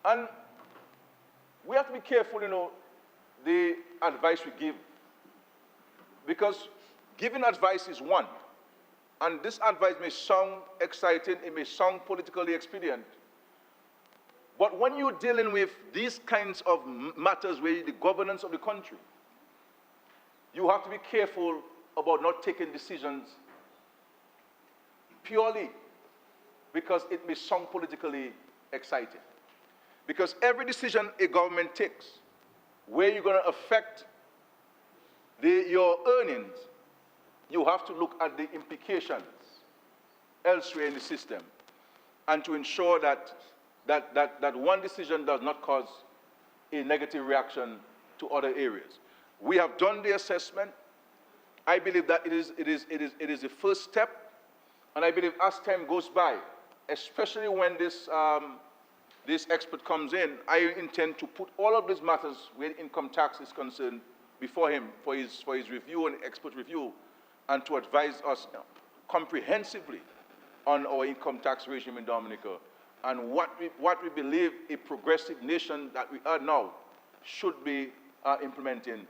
And we have to be careful, the advice we give. Because giving advice is one. And this advice may sound exciting, it may sound politically expedient. But when you're dealing with these kinds of matters where the governance of the country, you have to be careful about not taking decisions purely because it may sound politically exciting. Because every decision a government takes, where you're going to affect your earnings, you have to look at the implications elsewhere in the system and to ensure that one decision does not cause a negative reaction to other areas. We have done the assessment. I believe that it is the first step, and I believe as time goes by, especially when this expert comes in, I intend to put all of these matters where income tax is concerned before him for his review and expert review, and to advise us comprehensively on our income tax regime in Dominica and what we believe a progressive nation that we are now should be implementing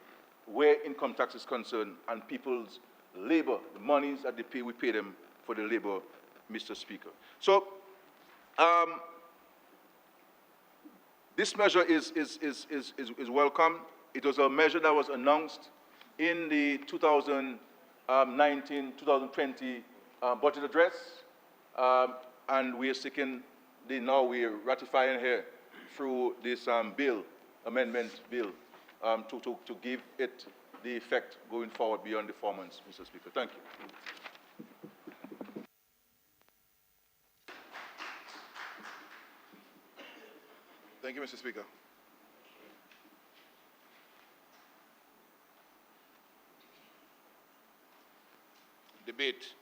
where income tax is concerned and people's labor, the monies that they pay, we pay them for the labor, Mr. Speaker. So this measure is welcome. It was a measure that was announced in the 2019-2020 budget address, and we are seeking, now we are ratifying here through this amendment bill, to give it the effect going forward beyond the 4 months, Mr. Speaker. Thank you. Thank you, Mr. Speaker. Debate.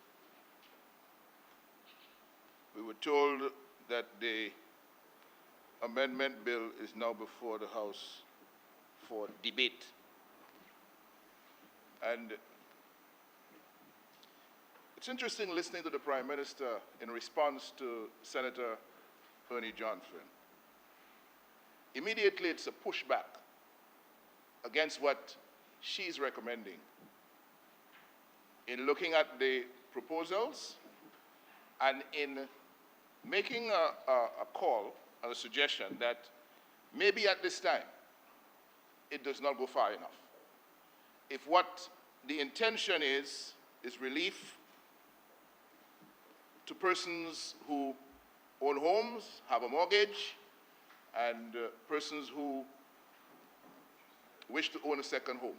We were told that the amendment bill is now before the House for debate. And it's interesting listening to the Prime Minister in response to Senator Ernie Johnson. Immediately, it's a pushback against what she's recommending in looking at the proposals and in making a call and a suggestion that maybe at this time it does not go far enough. If what the intention is relief to persons who own homes, have a mortgage, and persons who wish to own a second home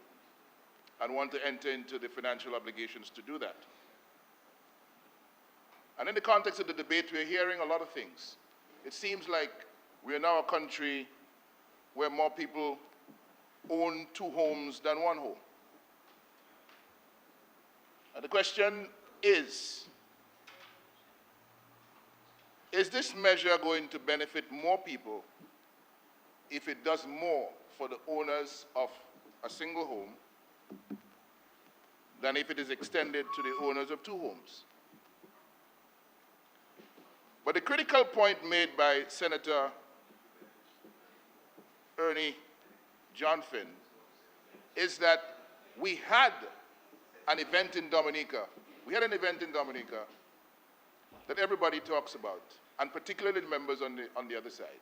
and want to enter into the financial obligations to do that. And in the context of the debate, we're hearing a lot of things. It seems like we are now a country where more people own 2 homes than 1 home. And the question is this measure going to benefit more people if it does more for the owners of a single home than if it is extended to the owners of 2 homes? But the critical point made by Senator Ernie Johnson is that we had an event in Dominica. We had an event in Dominica that everybody talks about, and particularly the members on the other side.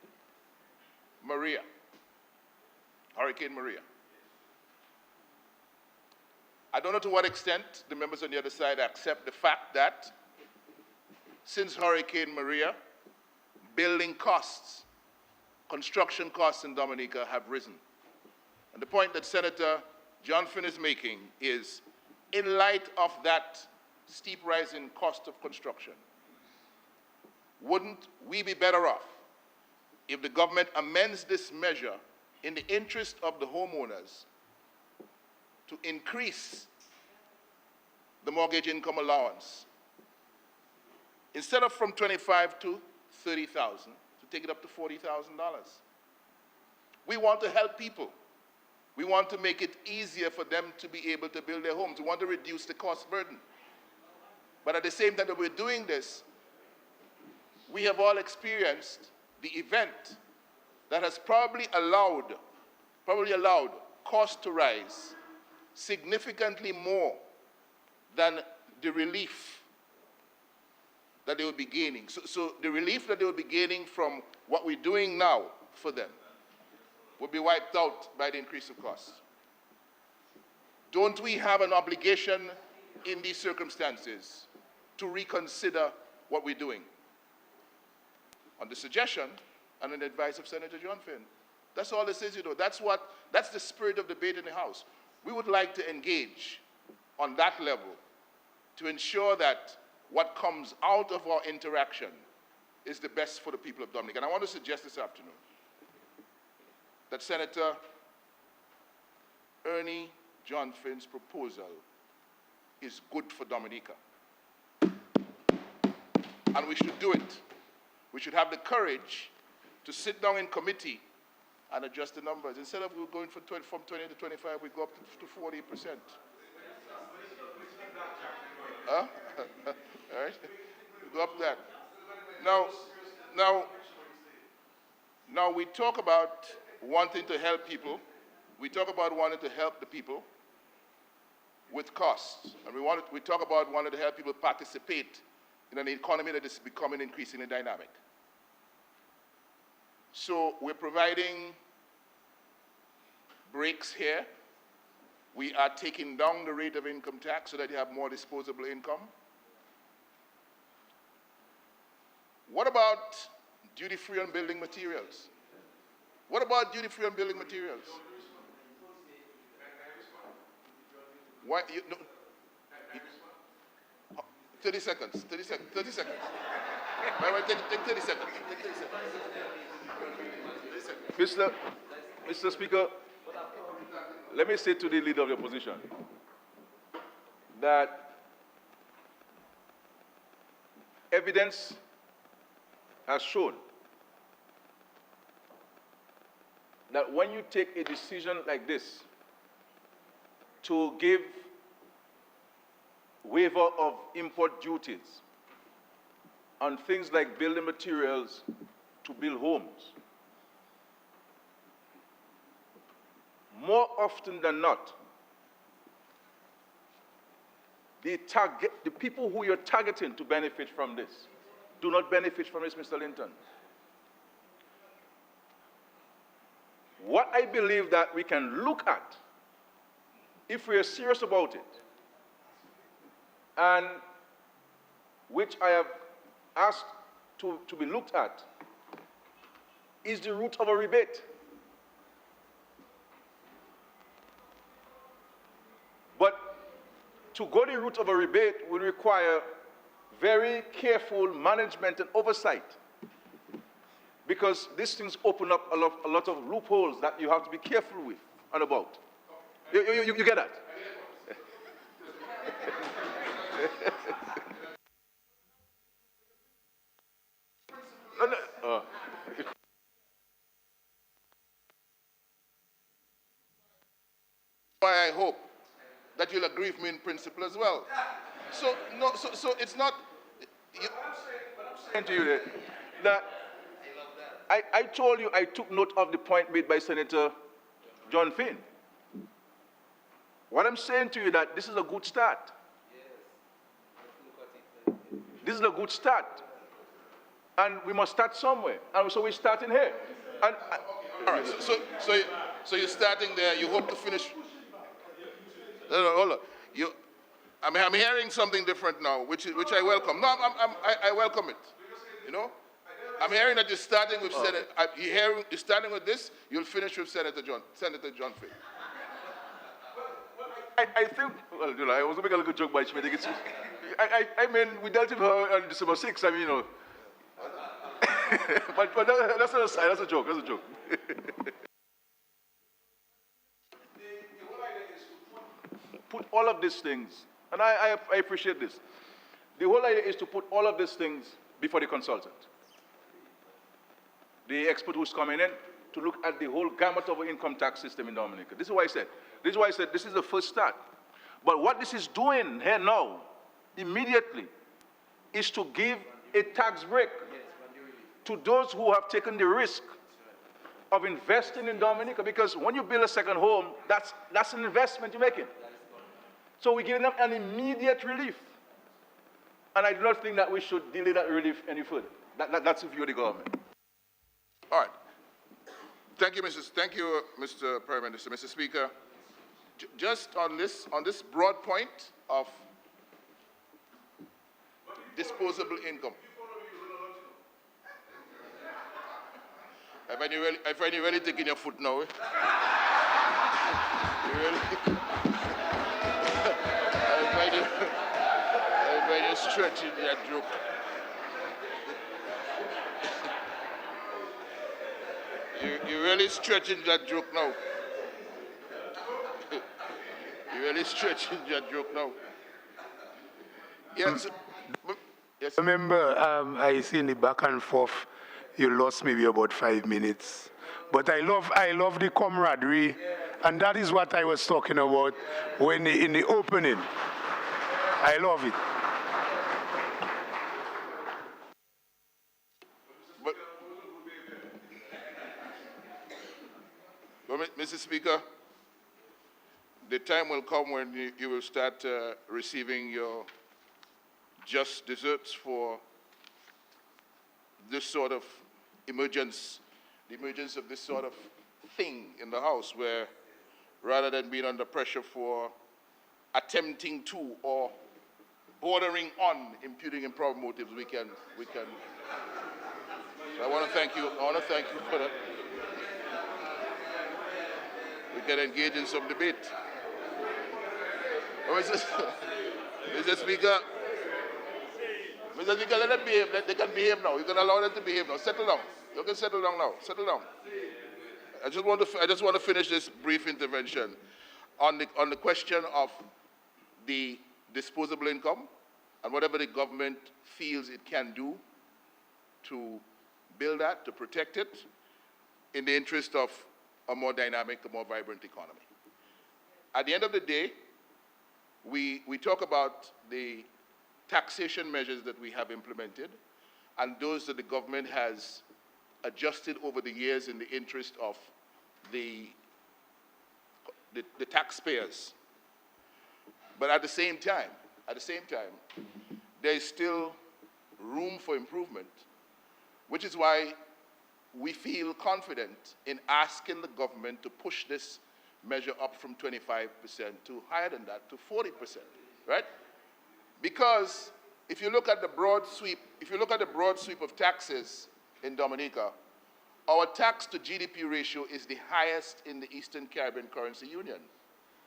Maria, Hurricane Maria. I don't know to what extent the members on the other side accept the fact that since Hurricane Maria, building costs, construction costs in Dominica have risen. And the point that Senator Johnson is making is in light of that steep rise in cost of construction, wouldn't we be better off if the government amends this measure in the interest of the homeowners to increase the mortgage income allowance, instead of from $25,000 to $30,000, to take it up to $40,000? We want to help people. We want to make it easier for them to be able to build their homes. We want to reduce the cost burden. But at the same time that we're doing this, we have all experienced the event that has probably allowed costs to rise significantly more than the relief that they will be gaining. So the relief that they will be gaining from what we're doing now for them will be wiped out by the increase of costs. Don't we have an obligation in these circumstances to reconsider what we're doing? On the suggestion and on the advice of Senator John Finn. That's all this is, you know. That's the spirit of debate in the House. We would like to engage on that level to ensure that what comes out of our interaction is the best for the people of Dominica. And I want to suggest this afternoon that Senator Ernie John Finn's proposal is good for Dominica. And we should do it. We should have the courage to sit down in committee and adjust the numbers. Instead of going from 20 to 25, we go up to 40%. Huh? All right? We go up that. Now we talk about wanting to help people. We talk about wanting to help the people with costs. And we talk about wanting to help people participate in an economy that is becoming increasingly dynamic. So we're providing breaks here. We are taking down the rate of income tax so that you have more disposable income. What about duty-free on building materials? What about duty-free on building materials? Why, 30 seconds, 30 seconds, 30 seconds. Take 30 seconds. Take 30 seconds. Mr. Speaker, let me say to the leader of the opposition that evidence has shown that when you take a decision like this to give waiver of import duties on things like building materials to build homes, more often than not, the people who you're targeting to benefit from this do not benefit from this, Mr. Linton. What I believe that we can look at, if we are serious about it, and which I have asked to be looked at, is the route of a rebate. But to go the route of a rebate will require very careful management and oversight, because these things open up a lot of loopholes that you have to be careful with and about. You get that? Why I hope that you'll agree with me in principle as well. So it's not. I'm saying to you that I told you I took note of the point made by Senator John Finn. What I'm saying to you that this is a good start. This is a good start. And we must start somewhere. And so we're starting here. And, all right, so you're starting there, you hope to finish. No, hold on. I'm hearing something different now, which I welcome. No, I welcome it. You know? I'm hearing that you're starting with you're starting with this, you'll finish with Senator John Finn. I think, well, you know, I was going to make a little joke, but I think it's, I mean, we dealt with her on December 6th, I mean, you know. but that's not a side, that's a joke, that's a joke. The whole idea is to put all of these things, and I appreciate this. The whole idea is to put all of these things before the consultant. The expert who's coming in to look at the whole gamut of the income tax system in Dominica. This is why I said, this is the first start. But what this is doing here now, immediately, is to give a tax break to those who have taken the risk of investing in Dominica, because when you build a second home, that's an investment you're making. So we're giving them an immediate relief. And I do not think that we should delay that relief any further. That's the view of the government. All right. Thank you, Mr. Prime Minister. Mr. Speaker, just on this broad point of disposable income. I find you really taking your foot now. Eh? I find you stretching that joke. You're really stretching that joke now. You're really stretching that joke now. Yes. Yes. Remember, I see in the back and forth, you lost maybe about 5 minutes. But I love the camaraderie, and that is what I was talking about when in the opening. I love it. But, Mr. Speaker, the time will come when you will start receiving your just desserts for this sort of emergence, the emergence of this sort of thing in the House, where rather than being under pressure for attempting to or bordering on imputing improper motives, we can. So I want to thank you for that. We can engage in some debate. Mr. Speaker, let them behave. They can behave now. You can allow them to behave now. Settle down. You can settle down now. Settle down. I just want to finish this brief intervention on the question of the disposable income and whatever the government feels it can do to build that, to protect it, in the interest of a more dynamic, a more vibrant economy. At the end of the day, we talk about the taxation measures that we have implemented and those that the government has adjusted over the years in the interest of the taxpayers. But at the same time, there is still room for improvement, which is why we feel confident in asking the government to push this measure up from 25% to higher than that, to 40%, right? Because if you look at the broad sweep of taxes in Dominica, our tax to GDP ratio is the highest in the Eastern Caribbean Currency Union.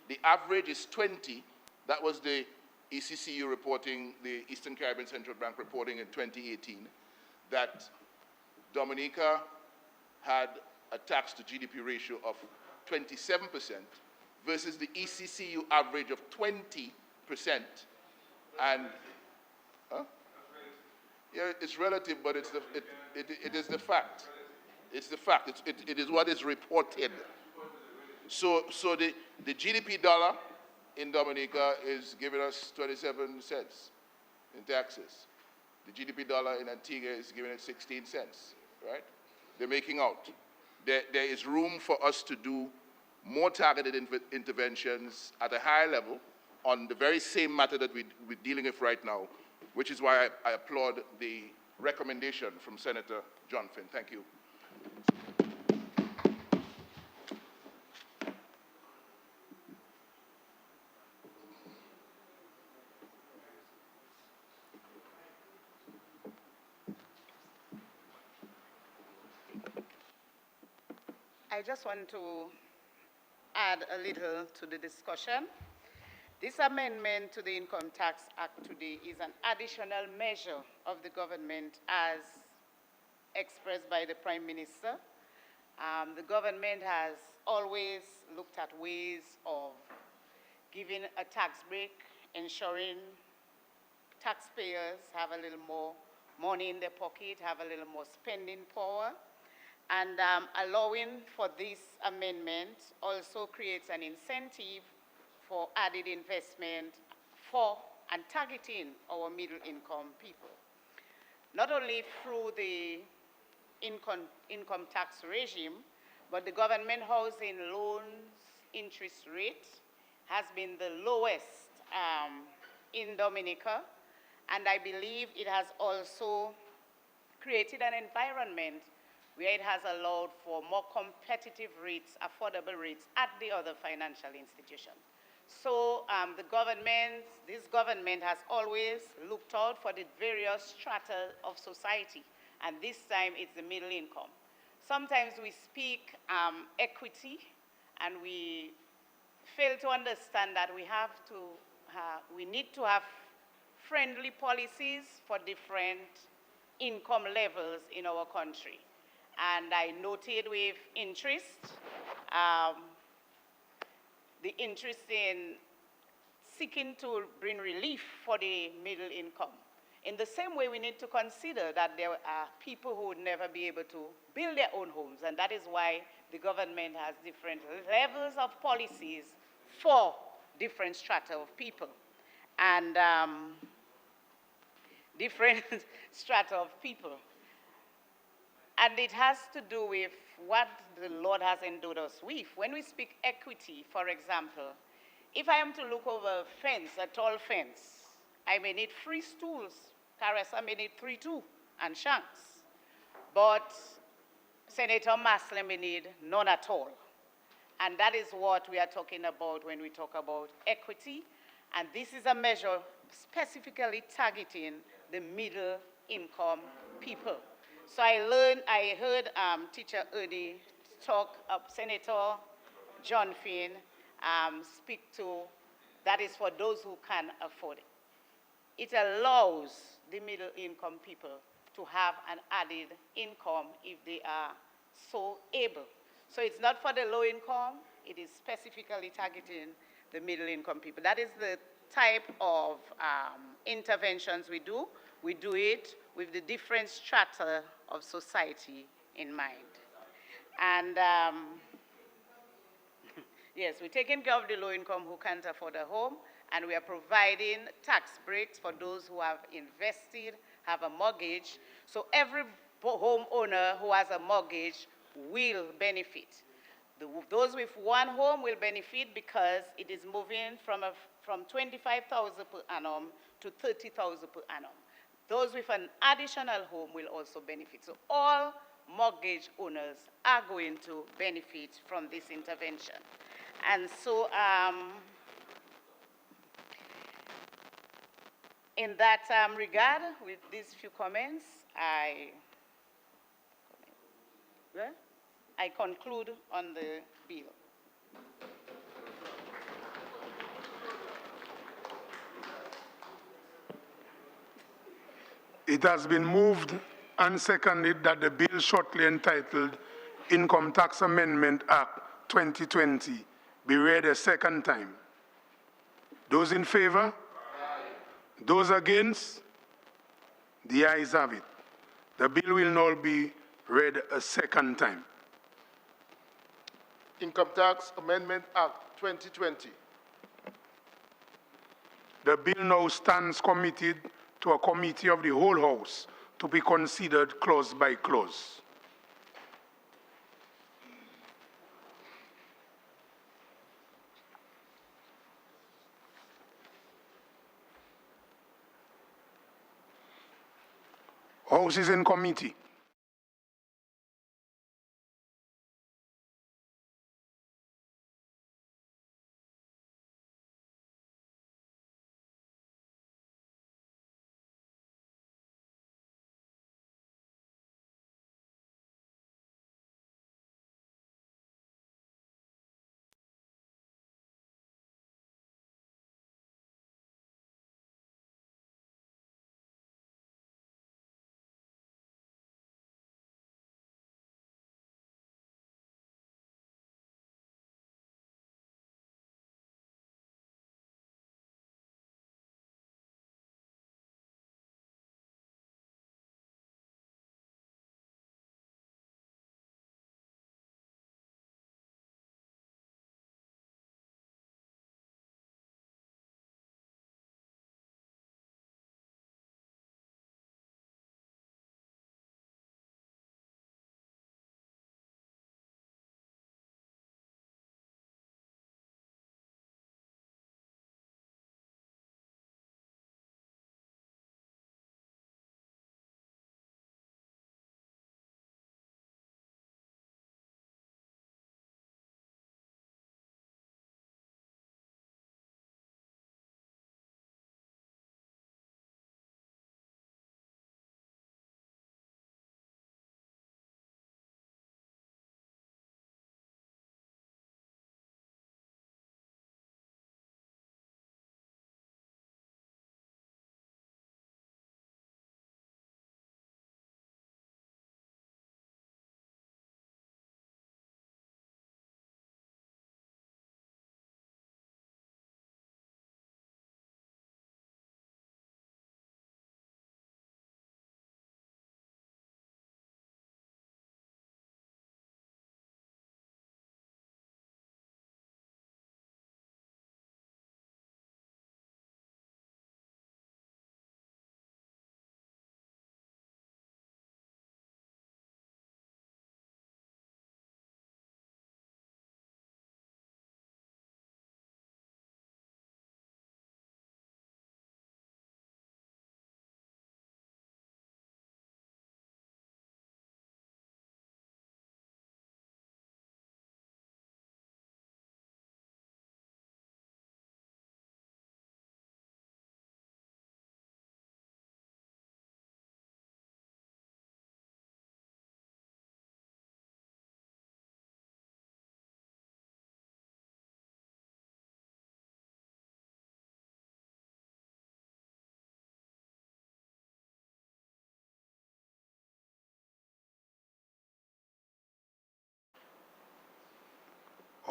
The average is 20. That was the ECCU reporting, the Eastern Caribbean Central Bank reporting in 2018, that Dominica had a tax to GDP ratio of 27% versus the ECCU average of 20%. And yeah, it's relative, but it is the fact. It's the fact. It is what is reported. So the GDP dollar in Dominica is giving us 27 cents in taxes. The GDP dollar in Antigua is giving it 16 cents, right? They're making out. There is room for us to do more targeted interventions at a higher level on the very same matter that we're dealing with right now, which is why I applaud the recommendation from Senator John Finn. Thank you. I just want to add a little to the discussion. This amendment to the Income Tax Act today is an additional measure of the government as expressed by the Prime Minister. The government has always looked at ways of giving a tax break, ensuring taxpayers have a little more money in their pocket, have a little more spending power, and allowing for this amendment also creates an incentive for added investment for and targeting our middle-income people. Not only through the income tax regime, but the government housing loans interest rate has been the lowest in Dominica, and I believe it has also created an environment where it has allowed for more competitive rates, affordable rates at the other financial institutions. So this government has always looked out for the various strata of society, and this time it's the middle income. Sometimes we speak equity, and we fail to understand that we need to have friendly policies for different income levels in our country. And I noted with interest the interest in seeking to bring relief for the middle income. In the same way, we need to consider that there are people who would never be able to build their own homes, and that is why the government has different levels of policies for different strata of people. And different strata of people. And it has to do with what the Lord has endowed us with. When we speak equity, for example, if I am to look over a fence, a tall fence, I may need 3 stools. Caressa may need 3 too, and Shanks. But Senator Maslin may need none at all. And that is what we are talking about when we talk about equity. And this is a measure specifically targeting the middle income people. So I heard Teacher Ernie talk of Senator John Finn speak to, that is for those who can afford it. It allows the middle income people to have an added income if they are so able. So it's not for the low income, it is specifically targeting the middle income people. That is the type of interventions we do. We do it with the different strata of society in mind. And yes, we're taking care of the low income who can't afford a home, and we are providing tax breaks for those who have invested, have a mortgage. So every homeowner who has a mortgage will benefit. Those with one home will benefit because it is moving from 25,000 per annum to 30,000 per annum. Those with an additional home will also benefit. So all mortgage owners are going to benefit from this intervention. And so in that regard, with these few comments, I conclude on the bill. It has been moved and seconded that the bill shortly entitled Income Tax Amendment Act 2020 be read a second time. Those in favor? Aye. Those against? The ayes have it. The bill will now be read a second time. Income Tax Amendment Act 2020. The bill now stands committed to a committee of the whole House to be considered clause by clause. House is in committee.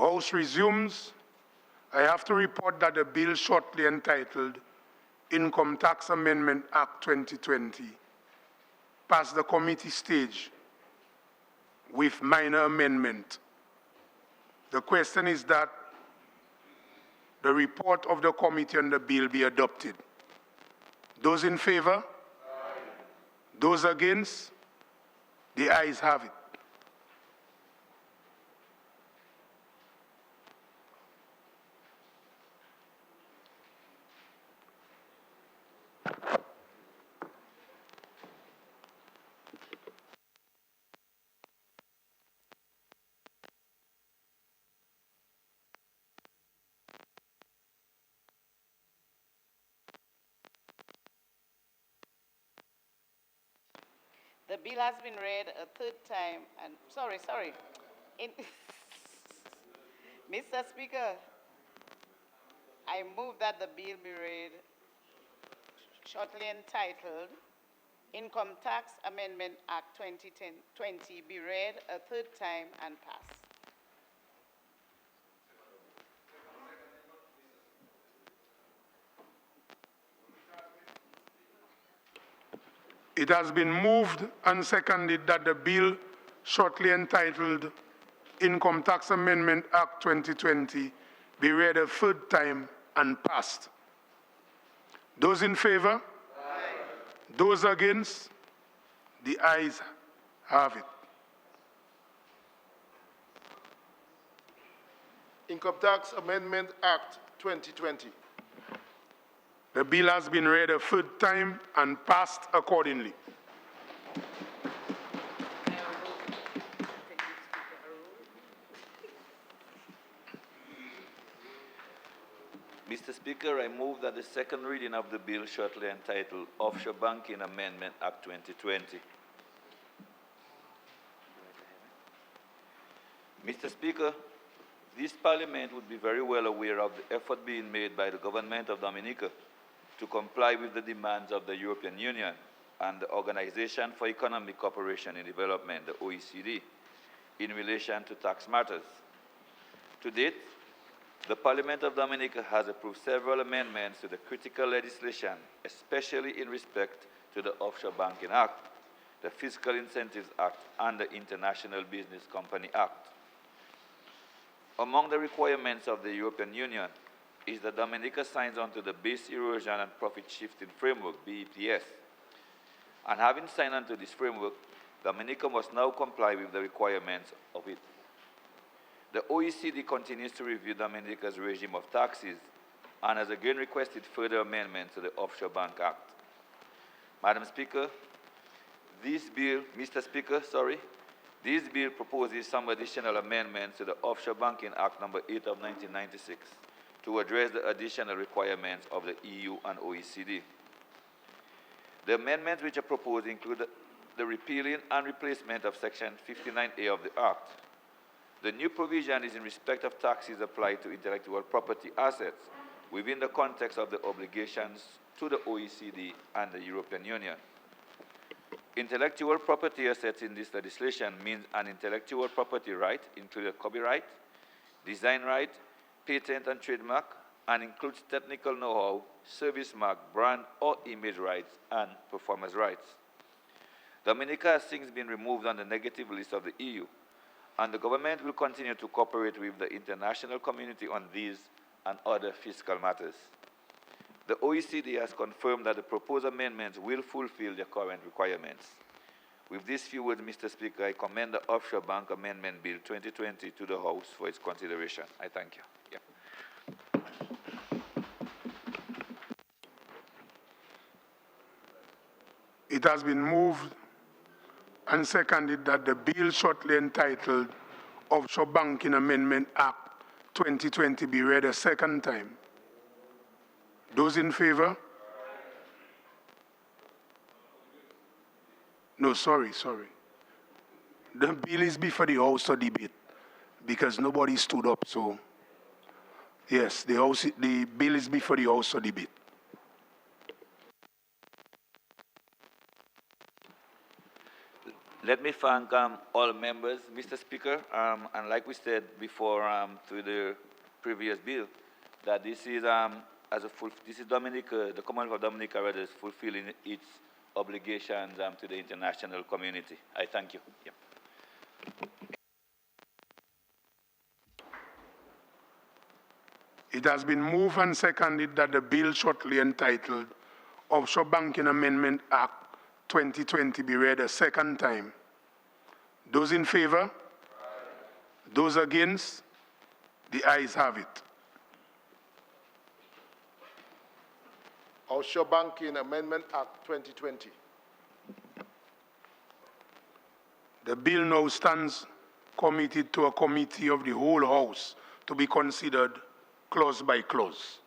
House resumes. I have to report that the bill shortly entitled Income Tax Amendment Act 2020 passed the committee stage with minor amendment. The question is that the report of the committee on the bill be adopted. Those in favor? Aye. Those against? The ayes have it. The bill has been read a third time and, sorry. Mr. Speaker, I move that the bill be read shortly entitled Income Tax Amendment Act 2020 be read a third time and passed. It has been moved and seconded that the bill shortly entitled Income Tax Amendment Act 2020 be read a third time and passed. Those in favor? Aye. Those against? The ayes have it. Income Tax Amendment Act 2020. The bill has been read a third time and passed accordingly. Mr. Speaker, I move that the second reading of the bill shortly entitled Offshore Banking Amendment Act 2020. Mr. Speaker, this Parliament would be very well aware of the effort being made by the Government of Dominica to comply with the demands of the European Union and the Organization for Economic Cooperation and Development, the OECD, in relation to tax matters. To date, the Parliament of Dominica has approved several amendments to the critical legislation, especially in respect to the Offshore Banking Act, the Fiscal Incentives Act, and the International Business Company Act. Among the requirements of the European Union is that Dominica signs on to the Base Erosion and Profit Shifting Framework, BEPS. And having signed on to this framework, Dominica must now comply with the requirements of it. The OECD continues to review Dominica's regime of taxes and has again requested further amendments to the Offshore Bank Act. Madam Speaker, this bill proposes some additional amendments to the Offshore Banking Act number 8 of 1996 to address the additional requirements of the EU and OECD. The amendments which are proposed include the repealing and replacement of Section 59A of the Act. The new provision is in respect of taxes applied to intellectual property assets within the context of the obligations to the OECD and the European Union. Intellectual property assets in this legislation means an intellectual property right, including copyright, design right, patent and trademark, and includes technical know-how, service mark, brand or image rights, and performance rights. Dominica has since been removed on the negative list of the EU, and the government will continue to cooperate with the international community on these and other fiscal matters. The OECD has confirmed that the proposed amendments will fulfill their current requirements. With these few words, Mr. Speaker, I commend the Offshore Bank Amendment Bill 2020 to the House for its consideration. I thank you. It has been moved and seconded that the bill shortly entitled Offshore Banking Amendment Act 2020 be read a second time. Those in favor? No, sorry. The bill is before the House for debate because nobody stood up, so yes, the bill is before the House for debate. Let me thank all members, Mr. Speaker, and like we said before through the previous bill, that this is this is Dominica, the Commonwealth of Dominica rather is fulfilling its obligations to the international community. I thank you. Yeah. It has been moved and seconded that the bill shortly entitled Offshore Banking Amendment Act 2020 be read a second time. Those in favor? Aye. Those against? The ayes have it. Offshore Banking Amendment Act 2020. The bill now stands committed to a committee of the whole House to be considered clause by clause.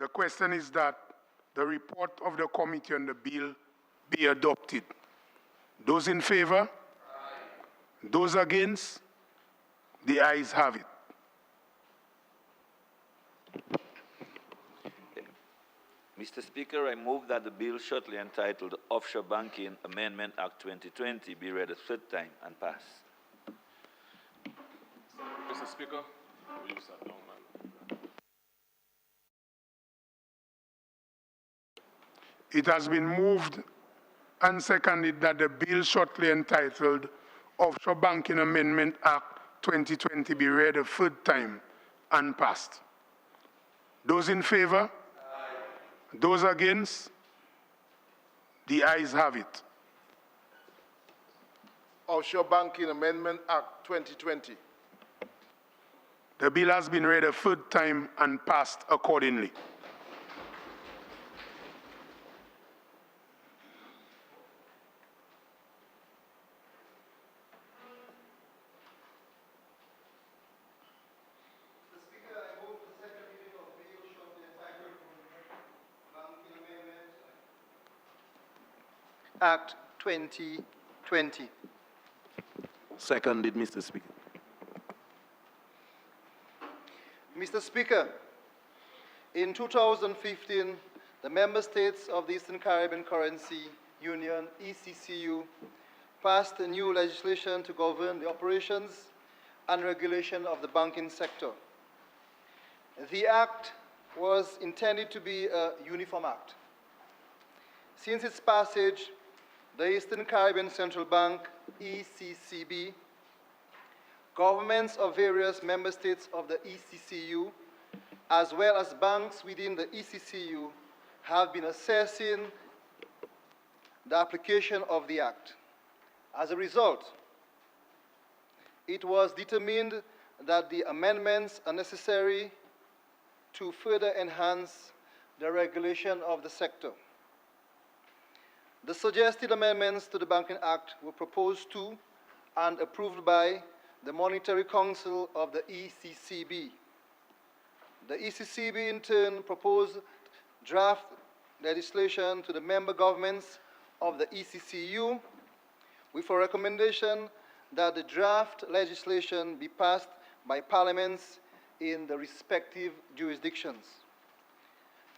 The question is that the report of the committee on the bill be adopted. Those in favor? Aye. Those against? The ayes have it. Mr. Speaker, I move that the bill shortly entitled Offshore Banking Amendment Act 2020 be read a third time and pass. Mr. Speaker, will you start down, man? It has been moved and seconded that the bill shortly entitled Offshore Banking Amendment Act 2020 be read a third time and passed. Those in favor? Aye. Those against? The ayes have it. Offshore Banking Amendment Act 2020. The bill has been read a third time and passed accordingly. Act 2020. Seconded, Mr. Speaker. Mr. Speaker, in 2015, the member states of the Eastern Caribbean Currency Union, ECCU, passed a new legislation to govern the operations and regulation of the banking sector. The act was intended to be a uniform act. Since its passage, the Eastern Caribbean Central Bank, ECCB, governments of various member states of the ECCU, as well as banks within the ECCU, have been assessing the application of the Act. As a result, it was determined that the amendments are necessary to further enhance the regulation of the sector. The suggested amendments to the Banking Act were proposed to and approved by the Monetary Council of the ECCB. The ECCB in turn proposed draft legislation to the member governments of the ECCU with a recommendation that the draft legislation be passed by parliaments in the respective jurisdictions.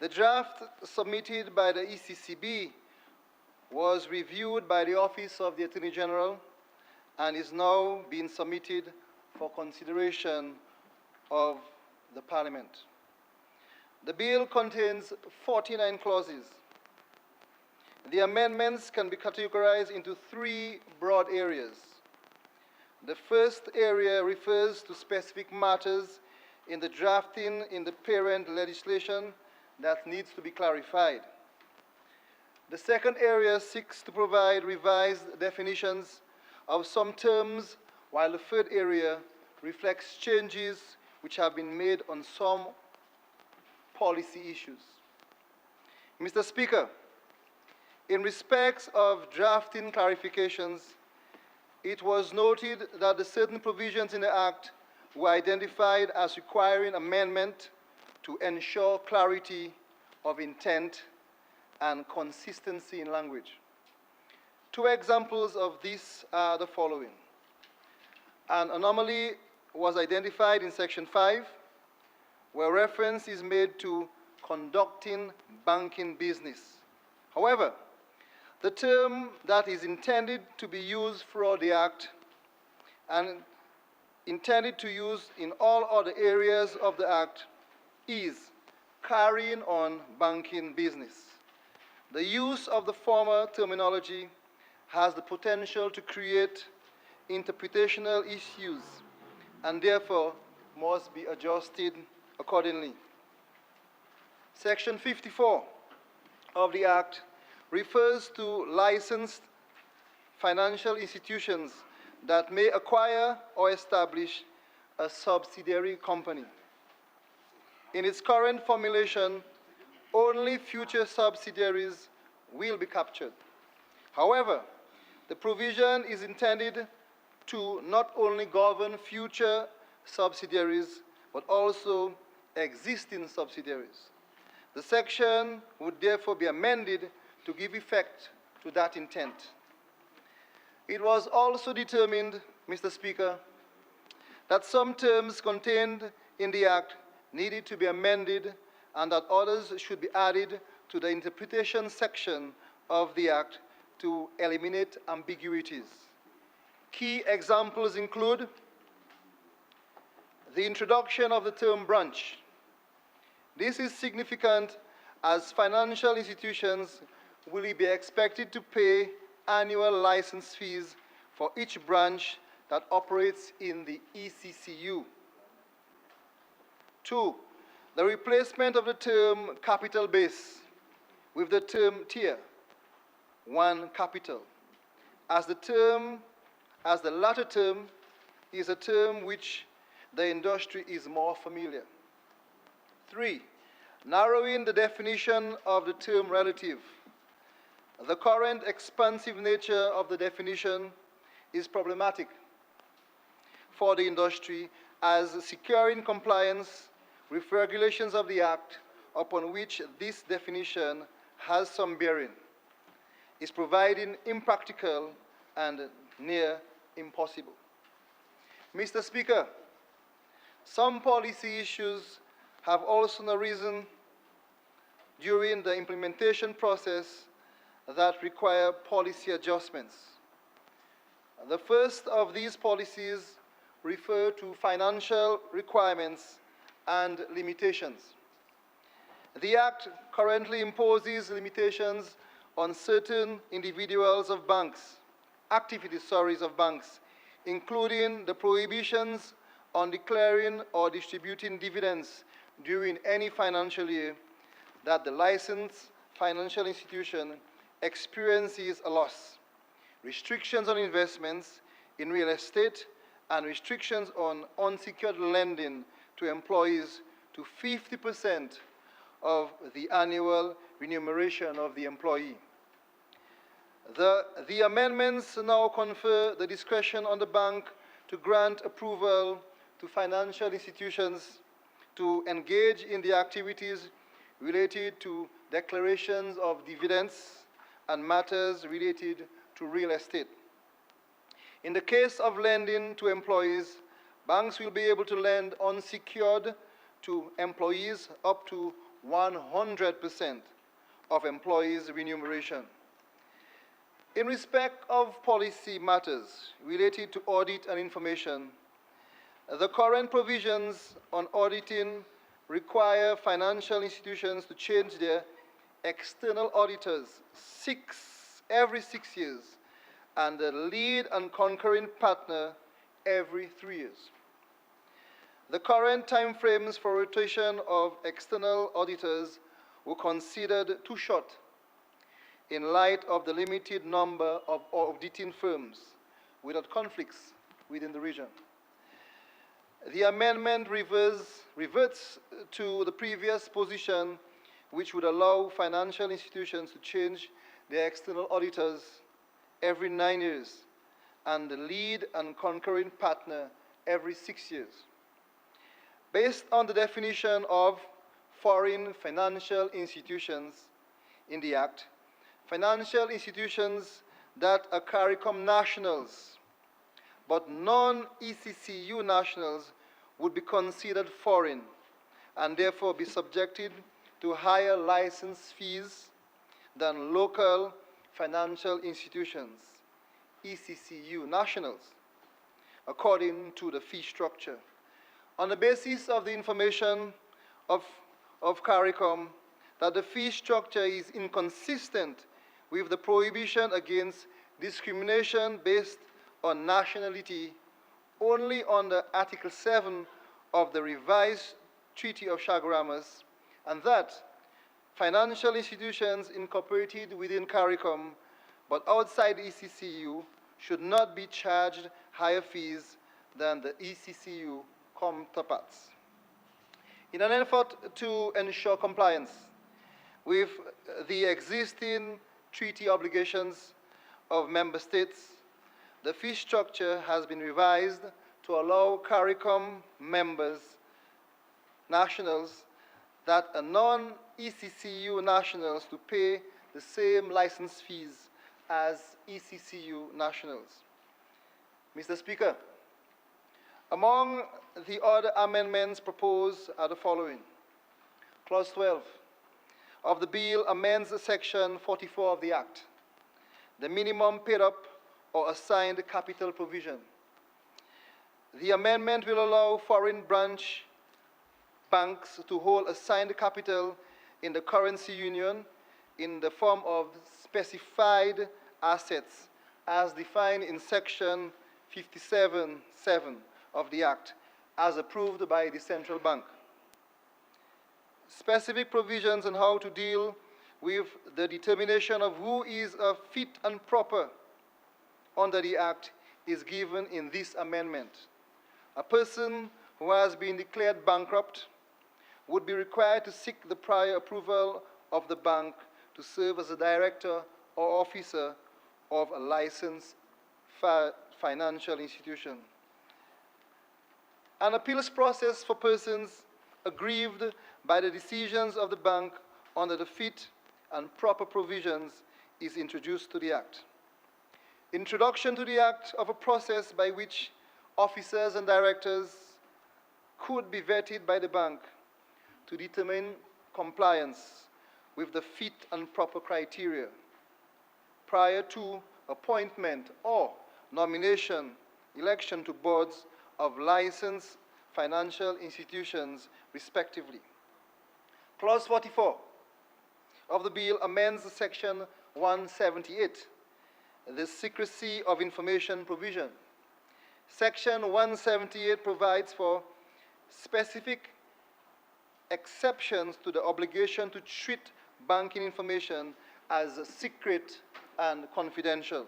The draft submitted by the ECCB was reviewed by the Office of the Attorney General and is now being submitted for consideration of the Parliament. The bill contains 49 clauses. The amendments can be categorized into three broad areas. The first area refers to specific matters in the drafting in the parent legislation that needs to be clarified. The second area seeks to provide revised definitions of some terms, while the third area reflects changes which have been made on some policy issues. Mr. Speaker, in respect of drafting clarifications, it was noted that the certain provisions in the Act were identified as requiring amendment to ensure clarity of intent and consistency in language. Two examples of this are the following. An anomaly was identified in Section 5, where reference is made to conducting banking business. However, the term that is intended to be used throughout the Act and intended to use in all other areas of the Act is carrying on banking business. The use of the former terminology has the potential to create interpretational issues and therefore must be adjusted accordingly. Section 54 of the Act refers to licensed financial institutions that may acquire or establish a subsidiary company. In its current formulation, only future subsidiaries will be captured. However, the provision is intended to not only govern future subsidiaries, but also existing subsidiaries. The section would therefore be amended to give effect to that intent. It was also determined, Mr. Speaker, that some terms contained in the Act needed to be amended and that others should be added to the interpretation section of the Act to eliminate ambiguities. Key examples include the introduction of the term branch. This is significant as financial institutions will be expected to pay annual license fees for each branch that operates in the ECCU. 2, the replacement of the term capital base with the term tier 1 capital, as the latter term is a term which the industry is more familiar. 3, narrowing the definition of the term relative. The current expansive nature of the definition is problematic for the industry, as securing compliance with regulations of the Act upon which this definition has some bearing is proving impractical and near impossible. Mr. Speaker, Some policy issues have also arisen during the implementation process that require policy adjustments. The first of these policies refer to financial requirements and limitations. The Act currently imposes limitations on certain individuals of banks, activities of banks, including the prohibitions on declaring or distributing dividends during any financial year that the licensed financial institution experiences a loss, restrictions on investments in real estate, and restrictions on unsecured lending to employees to 50% of the annual remuneration of the employee. The amendments now confer the discretion on the bank to grant approval to financial institutions to engage in the activities related to declarations of dividends and matters related to real estate. In the case of lending to employees, banks will be able to lend unsecured to employees up to 100% of employees' remuneration. In respect of policy matters related to audit and information, the current provisions on auditing require financial institutions to change their external auditors every 6 years, and the lead and concurring partner every 3 years. The current timeframes for rotation of external auditors were considered too short in light of the limited number of auditing firms without conflicts within the region. The amendment reverts to the previous position, which would allow financial institutions to change their external auditors every 9 years and the lead and concurring partner every 6 years. Based on the definition of foreign financial institutions in the Act, financial institutions that are CARICOM nationals but non-ECCU nationals would be considered foreign and therefore be subjected to higher license fees than local financial institutions, ECCU nationals, according to the fee structure. On the basis of the information of CARICOM, that the fee structure is inconsistent with the prohibition against discrimination based on nationality only under Article 7 of the revised Treaty of Chaguaramas, and that financial institutions incorporated within CARICOM but outside ECCU should not be charged higher fees than the ECCU counterparts. In an effort to ensure compliance with the existing treaty obligations of member states, the fee structure has been revised to allow CARICOM members, nationals, that are non-ECCU nationals to pay the same license fees as ECCU nationals. Mr. Speaker, among the other amendments proposed are the following. Clause 12 of the bill amends Section 44 of the Act, the minimum paid-up or assigned capital provision. The amendment will allow foreign branch banks to hold assigned capital in the currency union in the form of specified assets as defined in Section 57(7) of the Act, as approved by the Central Bank. Specific provisions on how to deal with the determination of who is fit and proper under the Act is given in this amendment. A person who has been declared bankrupt would be required to seek the prior approval of the bank to serve as a director or officer of a licensed financial institution. An appeals process for persons aggrieved by the decisions of the bank under the fit and proper provisions is introduced to the Act. Introduction to the Act of a process by which officers and directors could be vetted by the bank to determine compliance with the fit and proper criteria prior to appointment or nomination, election to boards of licensed financial institutions, respectively. Clause 44 of the bill amends Section 178, the secrecy of information provision. Section 178 provides for specific exceptions to the obligation to treat banking information as secret and confidential.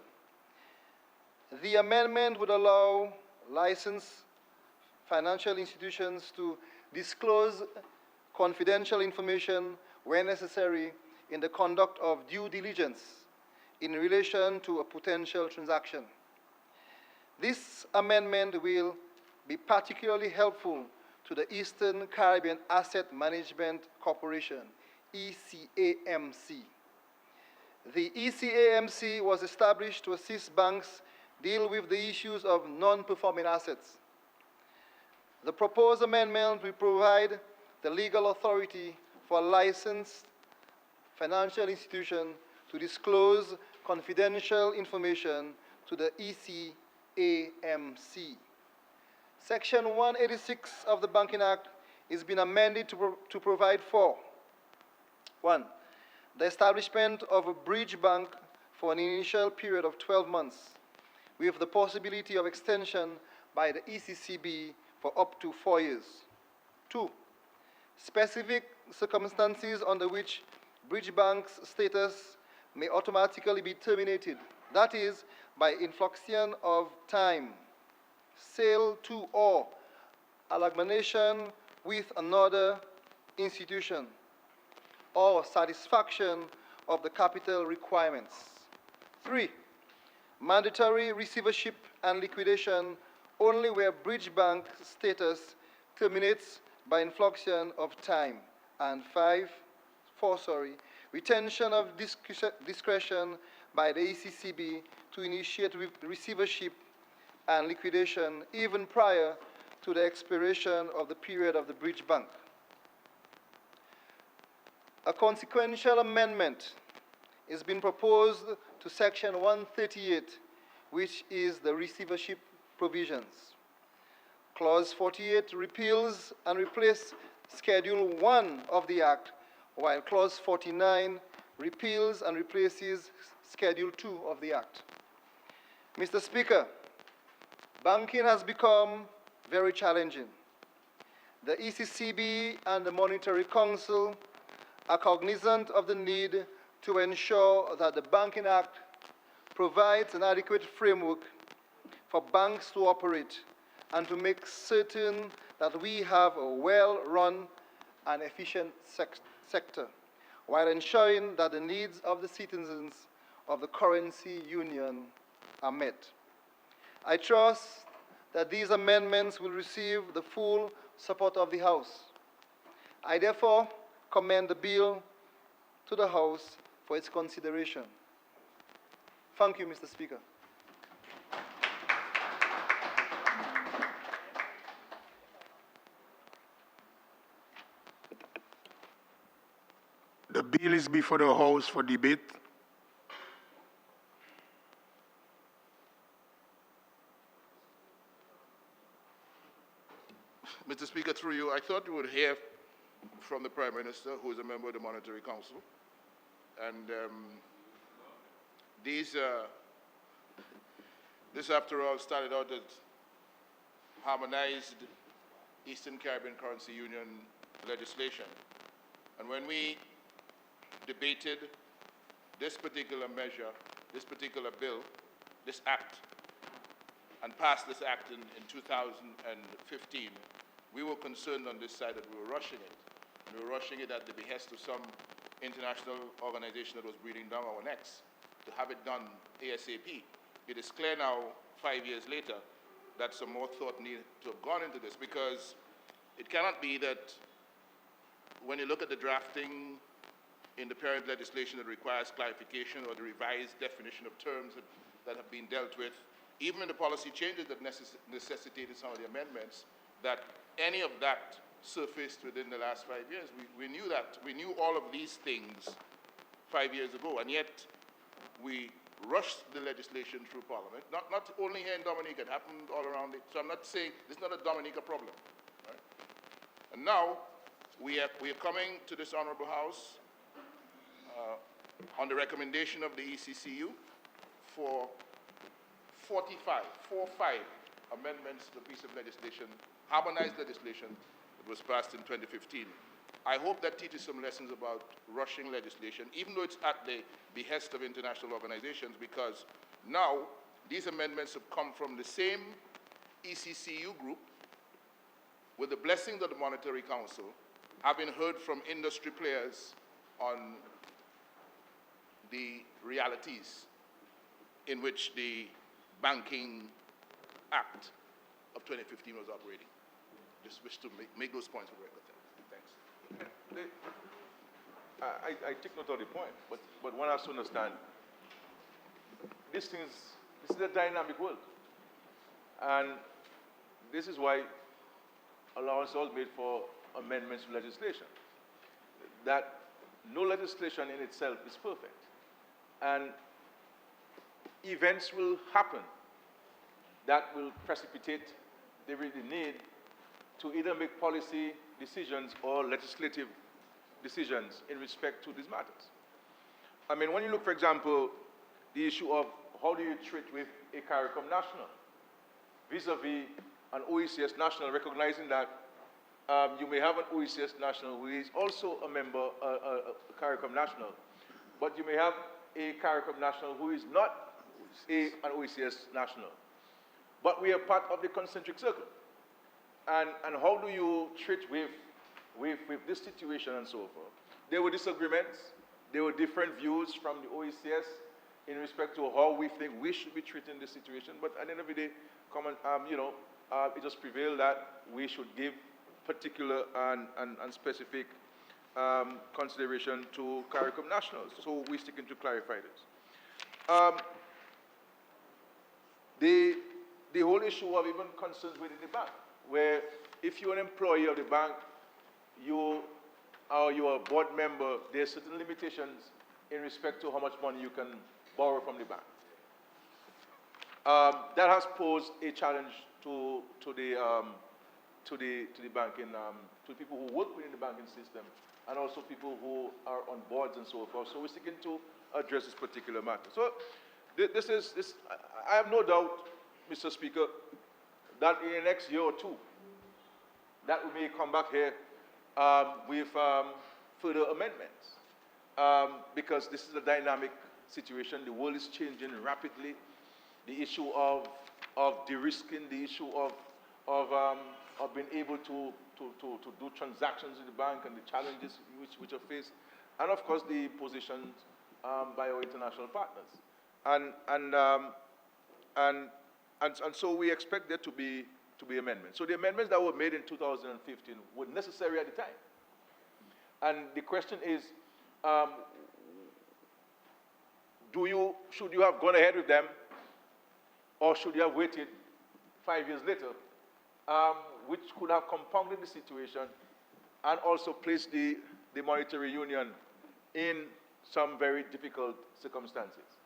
The amendment would allow licensed financial institutions to disclose confidential information where necessary in the conduct of due diligence in relation to a potential transaction. This amendment will be particularly helpful to the Eastern Caribbean Asset Management Corporation, ECAMC. The ECAMC was established to assist banks deal with the issues of non-performing assets. The proposed amendment will provide the legal authority for a licensed financial institution to disclose confidential information to the ECAMC. Section 186 of the Banking Act is being amended to provide for 1. The establishment of a bridge bank for an initial period of 12 months, with the possibility of extension by the ECCB for up to 4 years. 2. Specific circumstances under which bridge bank's status may automatically be terminated, that is, by inflection of time, sale to or amalgamation with another institution, or satisfaction of the capital requirements. 3. Mandatory receivership and liquidation only where bridge bank status terminates by inflection of time. And 4, retention of discretion by the ECCB to initiate receivership and liquidation even prior to the expiration of the period of the bridge bank. A consequential amendment is being proposed to Section 138, which is the receivership provisions. Clause 48 repeals and replaces Schedule 1 of the Act, while Clause 49 repeals and replaces Schedule 2 of the Act. Mr. Speaker, banking has become very challenging. The ECCB and the Monetary Council are cognizant of the need to ensure that the Banking Act provides an adequate framework for banks to operate and to make certain that we have a well-run and efficient sector, while ensuring that the needs of the citizens of the currency union are met. I trust that these amendments will receive the full support of the House. I therefore commend the bill to the House for its consideration. Thank you, Mr. Speaker. The bill is before the House for debate. Mr. Speaker, through you, I thought we would hear from the Prime Minister, who is a member of the Monetary Council. And this, after all, started out as harmonized Eastern Caribbean Currency Union legislation. And when we debated this particular measure, this particular bill, this act, and passed this act in 2015, we were concerned on this side that we were rushing it. We were rushing it at the behest of some international organization that was breathing down our necks to have it done ASAP. It is clear now, 5 years later, that some more thought needed to have gone into this, because it cannot be that when you look at the drafting in the parent legislation that requires clarification or the revised definition of terms that have been dealt with, even in the policy changes that necessitated some of the amendments, that any of that surfaced within the last 5 years. We knew that. We knew all of these things 5 years ago, and yet we rushed the legislation through Parliament. Not only here in Dominica, it happened all around it. So I'm not saying this is not a Dominica problem. Right? And now we are coming to this Honorable House on the recommendation of the ECCU for 45 amendments to the piece of legislation, harmonized legislation that was passed in 2015. I hope that teaches some lessons about rushing legislation, even though it's at the behest of international organizations, because now these amendments have come from the same ECCU group with the blessings of the Monetary Council, having heard from industry players on the realities in which the Banking Act of 2015 was operating. Just wish to make those points for the record. Thanks. I take note of the point, but one has to understand, this is a dynamic world. And this is why allowance was made for amendments to legislation. That no legislation in itself is perfect. And events will happen that will precipitate the need to either make policy decisions or legislative decisions in respect to these matters. I mean, when you look, for example, the issue of how do you treat with a CARICOM national vis-a-vis an OECS national, recognizing that you may have an OECS national who is also a member, a CARICOM national, but you may have a CARICOM national who is not an OECS national. But we are part of the concentric circle. And how do you treat with this situation and so forth? There were disagreements. There were different views from the OECS in respect to how we think we should be treating this situation. But at the end of the day, it just prevailed that we should give particular and specific consideration to CARICOM nationals. So we're sticking to clarify this. The whole issue of even concerns within the bank, where if you're an employee of the bank, you're a board member, there are certain limitations in respect to how much money you can borrow from the bank. That has posed a challenge to the banking, to people who work within the banking system, and also people who are on boards and so forth. So we're seeking to address this particular matter. So I have no doubt, Mr. Speaker, that in the next year or two, that we may come back here with further amendments, because this is a dynamic situation. The world is changing rapidly. The issue of de-risking, the issue of being able to do transactions in the bank and the challenges which are faced, and of course the positions by our international partners, and so we expect there to be amendments. So the amendments that were made in 2015 were necessary at the time, and the question is, should you have gone ahead with them, or should you have waited 5 years later, which could have compounded the situation and also placed the monetary union in some very difficult circumstances,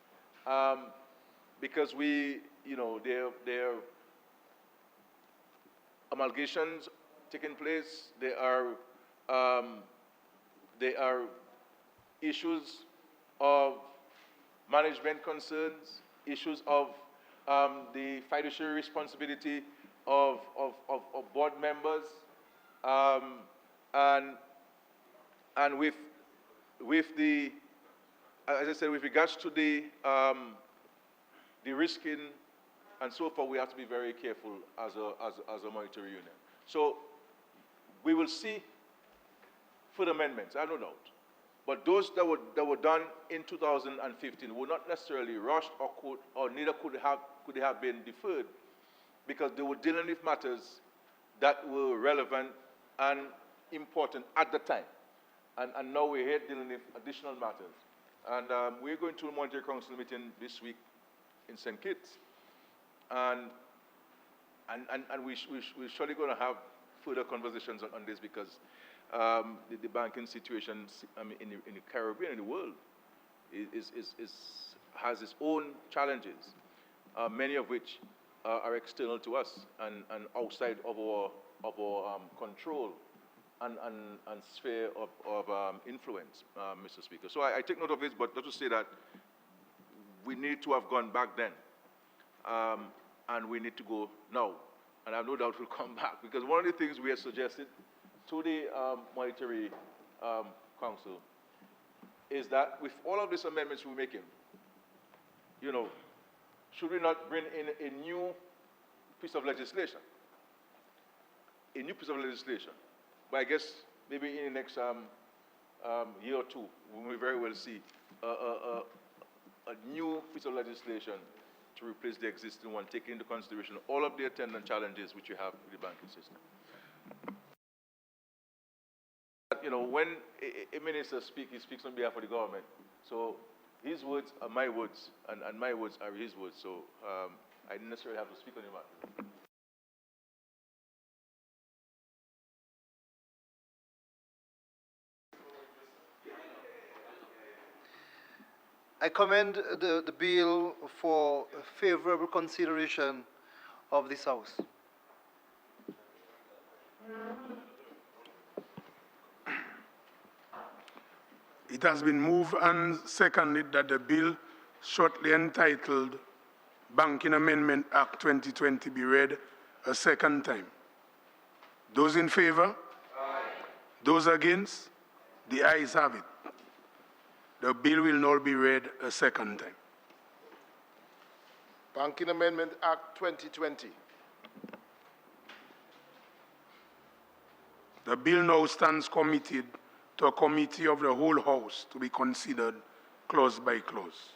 because there are amalgamations taking place. There are issues of management concerns, issues of the fiduciary responsibility of board members, and with the, as I said, with regards to the risking and so forth, we have to be very careful as a monetary union. So we will see further amendments, I have no doubt. But those that were done in 2015 were not necessarily rushed, or neither could they have been deferred, because they were dealing with matters that were relevant and important at the time. And now we're here dealing with additional matters. And we're going to a Monetary Council meeting this week in St. Kitts. And we're surely going to have further conversations on this because the banking situation in the Caribbean, in the world, has its own challenges, many of which are external to us and outside of our control and sphere of influence, Mr. Speaker. So I take note of it, but not to say that we need to have gone back then, and we need to go now. And I have no doubt we'll come back, because one of the things we have suggested to the Monetary Council is that with all of these amendments we're making, you know, should we not bring in a new piece of legislation? A new piece of legislation. But I guess maybe in the next year or two, we may very well see a new piece of legislation to replace the existing one, taking into consideration all of the attendant challenges which you have with the banking system. You know, when a minister speaks, he speaks on behalf of the government. So his words are my words, and my words are his words. So I didn't necessarily have to speak on his behalf. I commend the bill for favorable consideration of this House. It has been moved and seconded that the bill shortly entitled Banking Amendment Act 2020 be read a second time. Those in favor? Aye. Those against? The ayes have it. The bill will now be read a second time. Banking Amendment Act 2020. The bill now stands committed to a committee of the whole House to be considered clause by clause.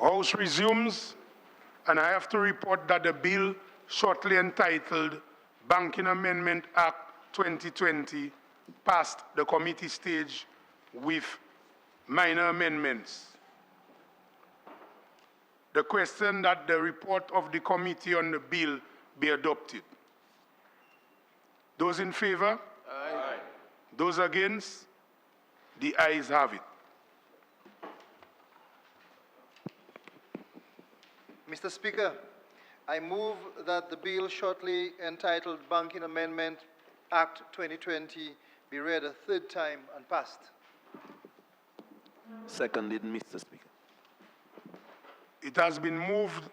House resumes, and I have to report that the bill shortly entitled Banking Amendment Act 2020 passed the committee stage with minor amendments. The question that the report of the committee on the bill be adopted. Those in favor? Aye. Those against? The ayes have it. Mr. Speaker, I move that the bill shortly entitled Banking Amendment Act 2020 be read a third time and passed. Seconded, Mr. Speaker. It has been moved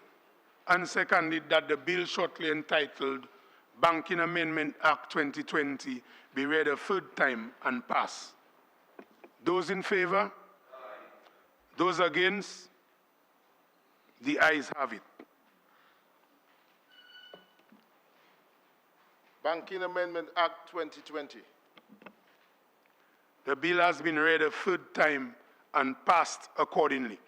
and seconded that the bill shortly entitled Banking Amendment Act 2020 be read a third time and pass. Those in favor? Aye. Those against? The ayes have it. Banking Amendment Act 2020. The bill has been read a third time and passed accordingly.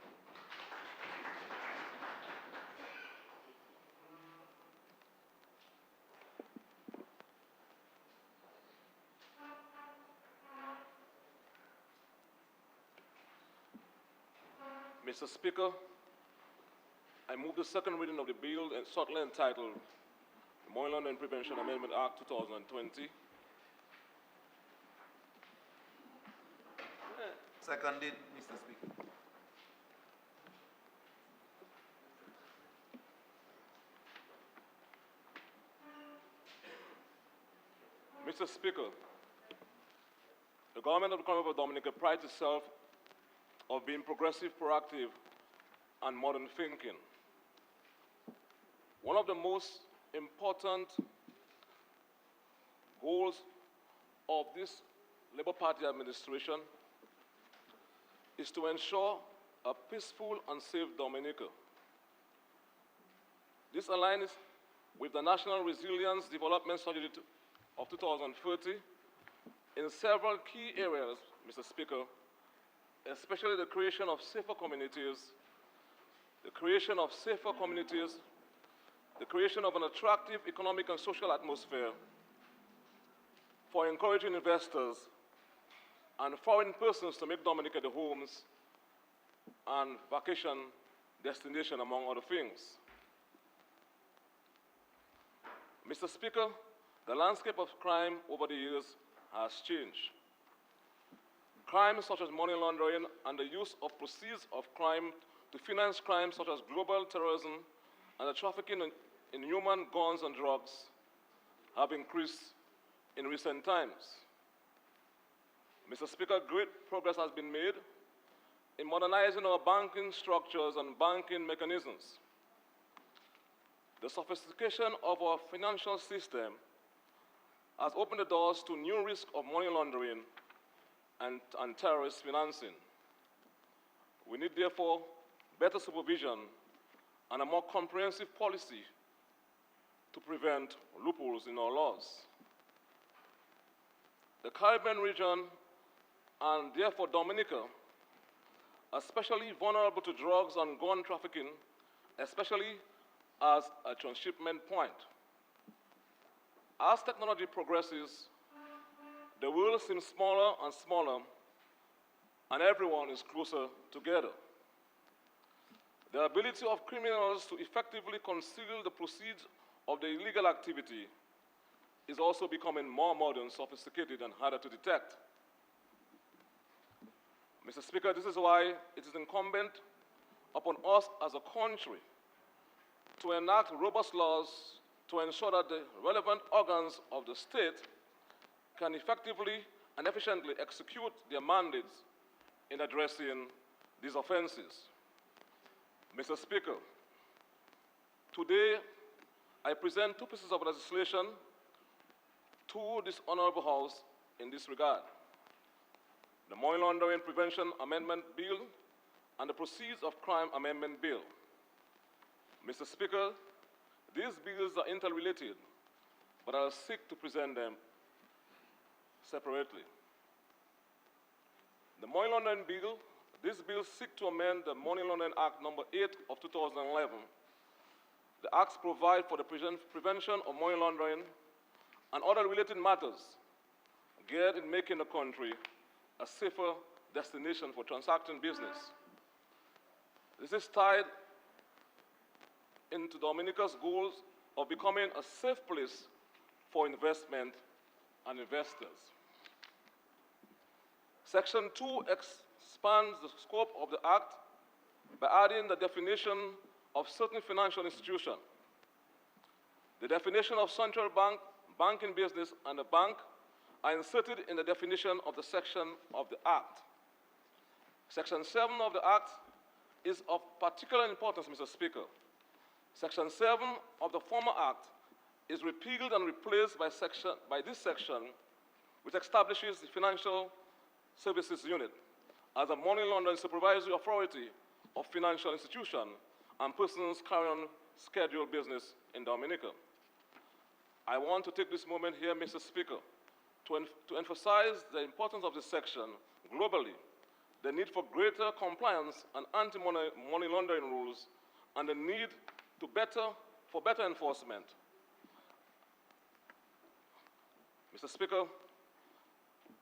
Mr. Speaker, I move the second reading of the bill and shortly entitled Money Laundering Prevention Amendment Act 2020. Seconded, Mr. Speaker. Mr. Speaker, the government of the Commonwealth of Dominica prides itself of being progressive, proactive, and modern thinking. One of the most important goals of this Labour Party administration is to ensure a peaceful and safe Dominica. This aligns with the National Resilience Development Strategy of 2030 in several key areas, Mr. Speaker, especially the creation of safer communities, the creation of an attractive economic and social atmosphere for encouraging investors and foreign persons to make Dominica the homes and vacation destination, among other things. Mr. Speaker, the landscape of crime over the years has changed. Crimes such as money laundering and the use of proceeds of crime to finance crimes such as global terrorism and the trafficking in human guns and drugs have increased in recent times. Mr. Speaker, great progress has been made in modernizing our banking structures and banking mechanisms. The sophistication of our financial system has opened the doors to new risks of money laundering and terrorist financing. We need, therefore, better supervision and a more comprehensive policy to prevent loopholes in our laws. The Caribbean region, and therefore Dominica, are especially vulnerable to drugs and gun trafficking, especially as a transshipment point. As technology progresses, the world seems smaller and smaller, and everyone is closer together. The ability of criminals to effectively conceal the proceeds of their illegal activity is also becoming more modern, sophisticated, and harder to detect. Mr. Speaker, this is why it is incumbent upon us as a country to enact robust laws to ensure that the relevant organs of the state can effectively and efficiently execute their mandates in addressing these offenses. Mr. Speaker, today I present two pieces of legislation to this Honorable House in this regard: the Money Laundering Prevention Amendment Bill and the Proceeds of Crime Amendment Bill. Mr. Speaker, these bills are interrelated, but I'll seek to present them separately. The Money Laundering Bill This bill seeks to amend the Money Laundering Act number 8 of 2011. The acts provide for the prevention of money laundering and other related matters geared in making the country a safer destination for transacting business. This is tied into Dominica's goals of becoming a safe place for investment and investors. Section 2 expands the scope of the Act by adding the definition of certain financial institution. The definition of central bank, banking business, and a bank are inserted in the definition of the section of the Act. Section 7 of the Act is of particular importance, Mr. Speaker. Section 7 of the former Act is repealed and replaced by this section, which establishes the Financial Services Unit as a money laundering supervisory authority of financial institutions and persons carrying on scheduled business in Dominica. I want to take this moment here, Mr. Speaker, to emphasize the importance of this section globally, the need for greater compliance and anti-money laundering rules, and the need for better enforcement. Mr. Speaker,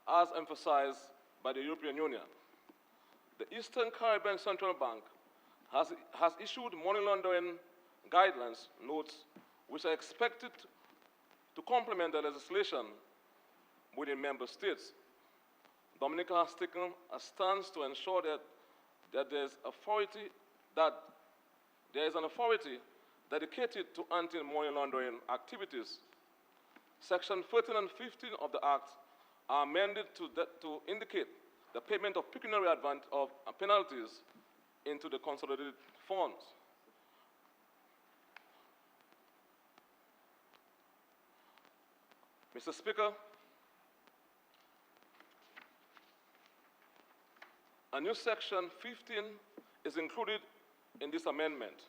as emphasized by the European Union, the Eastern Caribbean Central Bank has issued money laundering guidelines notes which are expected to complement the legislation within member states. Dominica has taken a stance to ensure that there is an authority dedicated to anti-money laundering activities. Section 13 and 15 of the Act are amended to indicate the payment of pecuniary penalties into the consolidated funds. Mr. Speaker, a new section 15 is included in this amendment.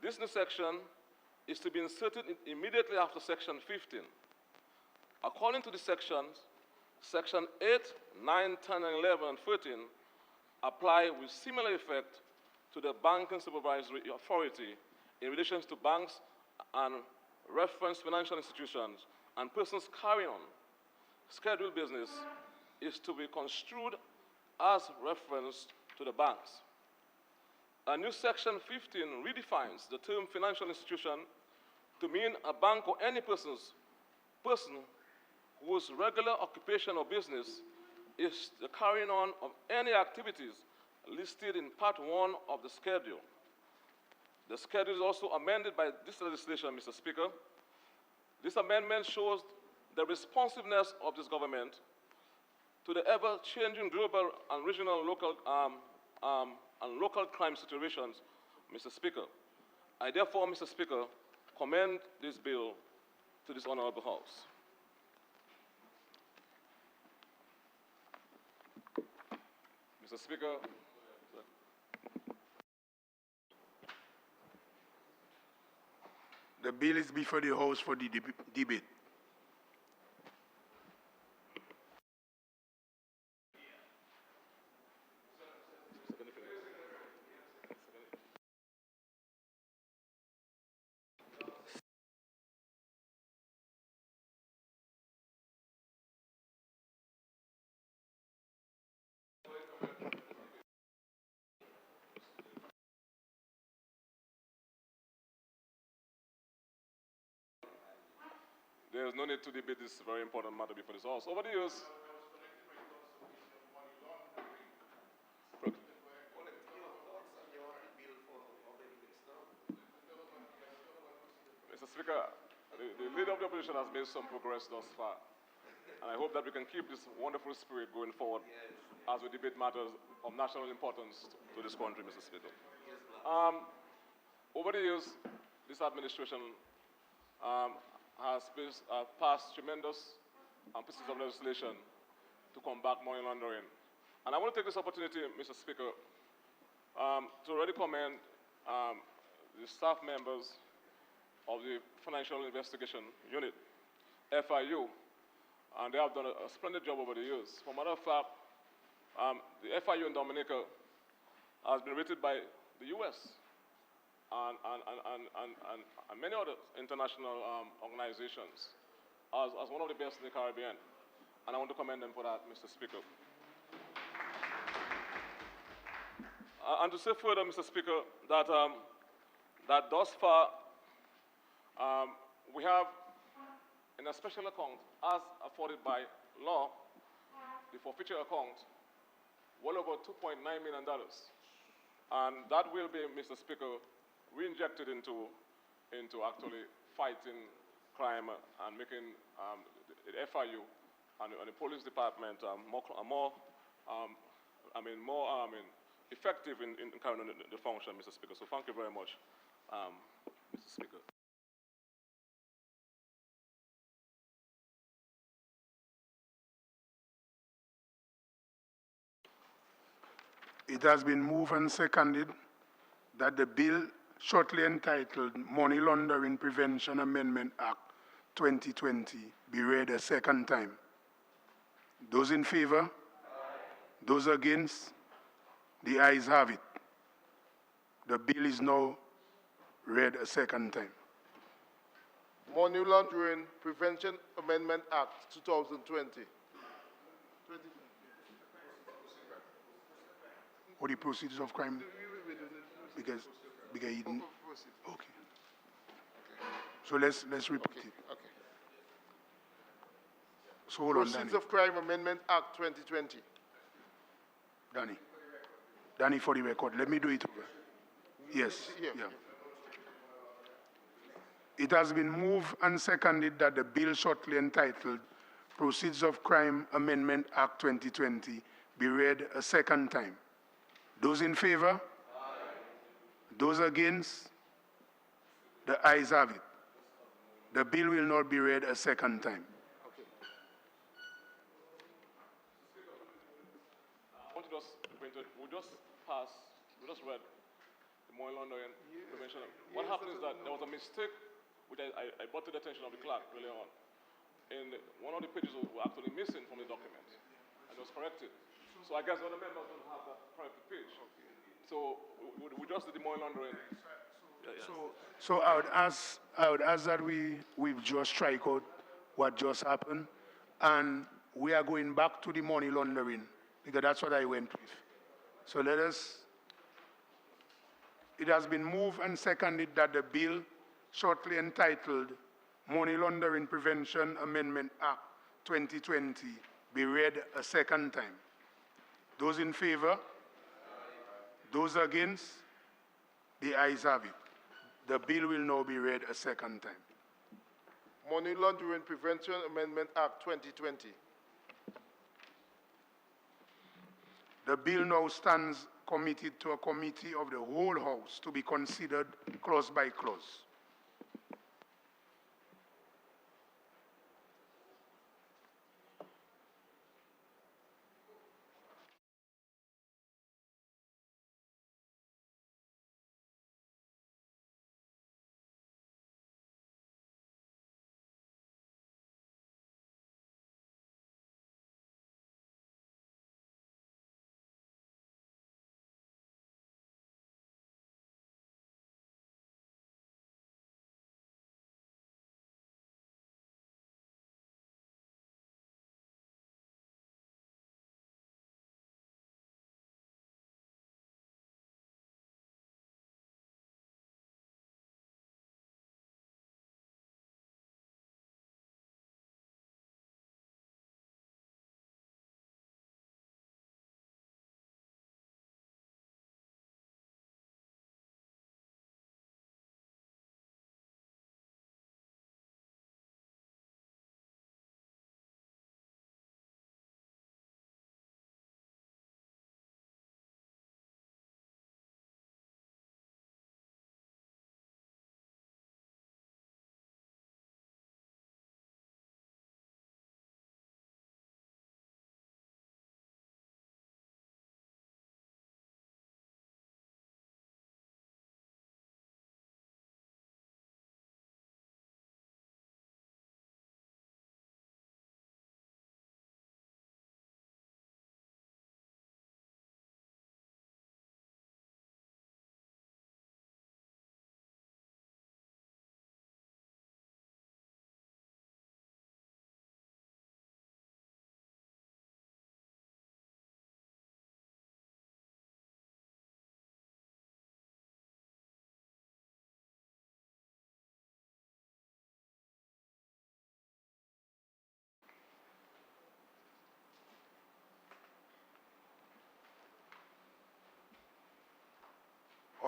This new section is to be inserted immediately after section 15. According to the sections, section 8, 9, 10, and 11, and 13 apply with similar effect to the Banking Supervisory Authority in relation to banks and reference financial institutions and persons carrying on scheduled business is to be construed as reference to the banks. A new section 15 redefines the term financial institution to mean a bank or any person whose regular occupation or business is the carrying on of any activities listed in Part 1 of the schedule. The schedule is also amended by this legislation, Mr. Speaker. This amendment shows the responsiveness of this government to the ever-changing global and regional local crime situations, Mr. Speaker. I therefore, Mr. Speaker, commend this bill to this honorable House. Mr. Speaker, the bill is before the House for the debate. There is no need to debate this very important matter before this House. Over the years, Mr. Speaker, the leader of the opposition has made some progress thus far, and I hope that we can keep this wonderful spirit going forward as we debate matters of national importance to this country, Mr. Speaker. Over the years, this administration has passed tremendous pieces of legislation to combat money laundering. And I want to take this opportunity, Mr. Speaker, to already commend the staff members of the Financial Investigation Unit, FIU, and they have done a splendid job over the years. For matter of fact, the FIU in Dominica has been rated by the US and many other international organizations as one of the best in the Caribbean. And I want to commend them for that, Mr. Speaker. And to say further, Mr. Speaker, that, that thus far we have in a special account, as afforded by law, the forfeiture account, well over $2.9 million. And that will be, Mr. Speaker, reinjected into actually fighting crime and making the FIU and the police department more effective in carrying on the function, Mr. Speaker. So thank you very much, Mr. Speaker. It has been moved and seconded that the bill shortly entitled Money Laundering Prevention Amendment Act 2020 be read a second time. Those in favor? Aye. Those against? The ayes have it. The bill is now read a second time. Money Laundering Prevention Amendment Act 2020. Or the procedures of crime? Because you didn't. Okay. So let's repeat it. Okay. So hold on, Proceeds Danny. of Crime Amendment Act 2020. Danny, for the record, let me do it over. Yes. Here. Yeah. It has been moved and seconded that the bill shortly entitled Proceeds of Crime Amendment Act 2020 be read a second time. Those in favor? Aye. Those against? The ayes have it. The bill will not be read a second time. Okay. I want to just we just read the money laundering prevention. What happened is that there was a mistake which I brought to the attention of the clerk earlier on. And one of the pages were actually missing from the document, and it was corrected. So I guess other members don't have that corrected page. So we just did the money laundering. So I would ask that we've just strike out what just happened, and we are going back to the money laundering, because that's what I went with. So it has been moved and seconded that the bill shortly entitled Money Laundering Prevention Amendment Act 2020 be read a second time. Those in favor? Aye. Those against? The ayes have it. The bill will now be read a second time. Money Laundering Prevention Amendment Act 2020. The bill now stands committed to a committee of the whole House to be considered clause by clause.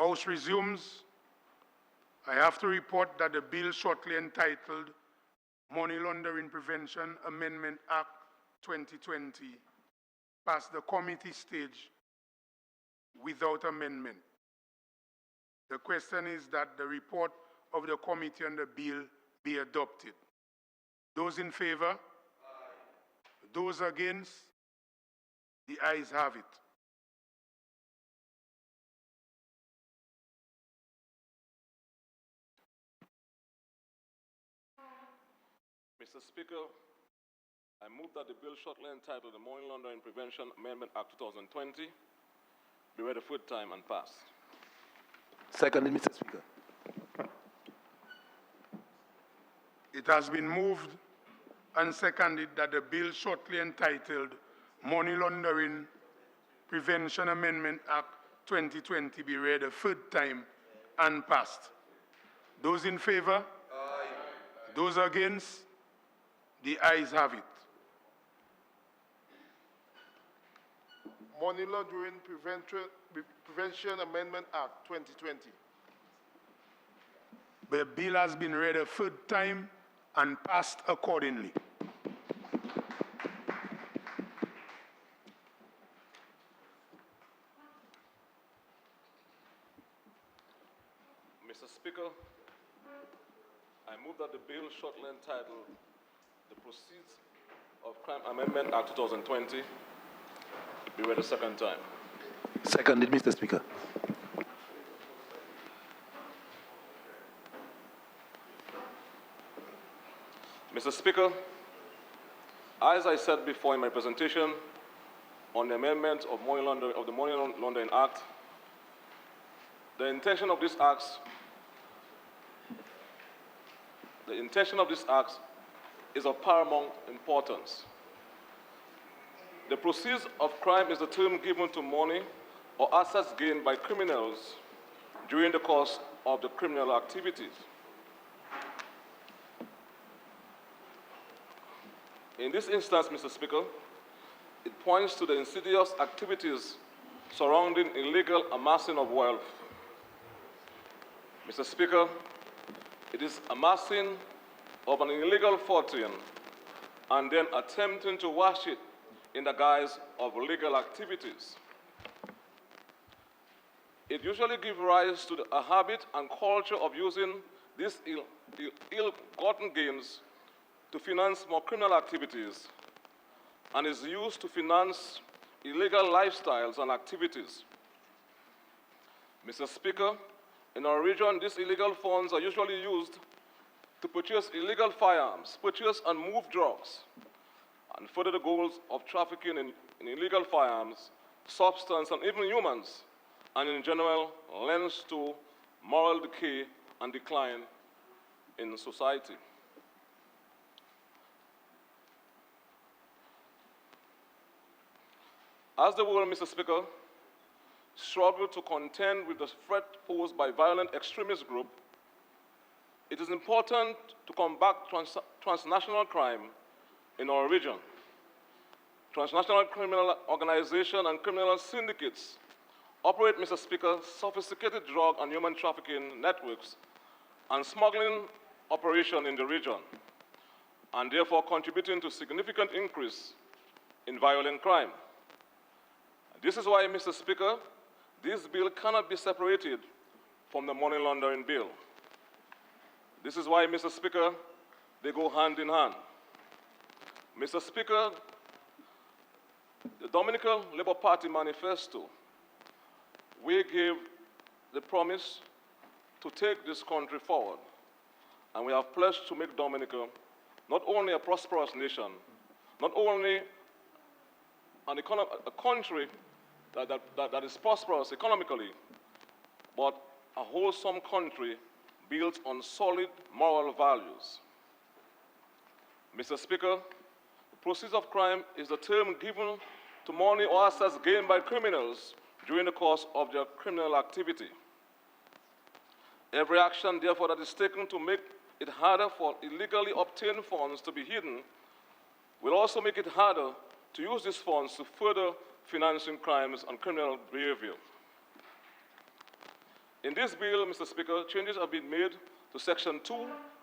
House resumes. I have to report that the bill shortly entitled Money Laundering Prevention Amendment Act 2020 passed the committee stage without amendment. The question is that the report of the committee on the bill be adopted. Those in favor? Aye. Those against? The ayes have it. Mr. Speaker, I move that the bill shortly entitled the Money Laundering Prevention Amendment Act 2020 be read a third time and passed. Secondly, Mr. Speaker. It has been moved and seconded that the bill shortly entitled Money Laundering Prevention Amendment Act 2020 be read a third time and passed. Those in favor? Aye. Those against? The ayes have it. Money Laundering Prevention Amendment Act 2020. The bill has been read a third time and passed accordingly. Mr. Speaker, I move that the bill shortly entitled the Proceeds of Crime Amendment Act 2020 be read a second time. Seconded, Mr. Speaker. Mr. Speaker, as I said before in my presentation on the amendment of the Money Laundering Act, the intention of this act is of paramount importance. The proceeds of crime is the term given to money or assets gained by criminals during the course of the criminal activities. In this instance, Mr. Speaker, it points to the insidious activities surrounding illegal amassing of wealth. Mr. Speaker, it is amassing of an illegal fortune and then attempting to wash it in the guise of legal activities. It usually gives rise to a habit and culture of using these ill-gotten gains to finance more criminal activities and is used to finance illegal lifestyles and activities. Mr. Speaker, in our region, these illegal funds are usually used to purchase illegal firearms, purchase and move drugs, and further the goals of trafficking in illegal firearms, substance, and even humans, and in general, lends to moral decay and decline in society. As the world, Mr. Speaker, struggle to contend with the threat posed by violent extremist groups, it is important to combat transnational crime in our region. Transnational criminal organizations and criminal syndicates operate, Mr. Speaker, sophisticated drug and human trafficking networks and smuggling operations in the region, and therefore contributing to significant increase in violent crime. This is why, Mr. Speaker, this bill cannot be separated from the money laundering bill. This is why, Mr. Speaker, they go hand in hand. Mr. Speaker, the Dominican Labour Party manifesto, we gave the promise to take this country forward, and we have pledged to make Dominica not only a prosperous nation, not only a country that is prosperous economically, but a wholesome country built on solid moral values. Mr. Speaker, the proceeds of crime is the term given to money or assets gained by criminals during the course of their criminal activity. Every action, therefore, that is taken to make it harder for illegally obtained funds to be hidden will also make it harder to use these funds to further financing crimes and criminal behavior. In this bill, Mr. Speaker, changes have been made to Section 2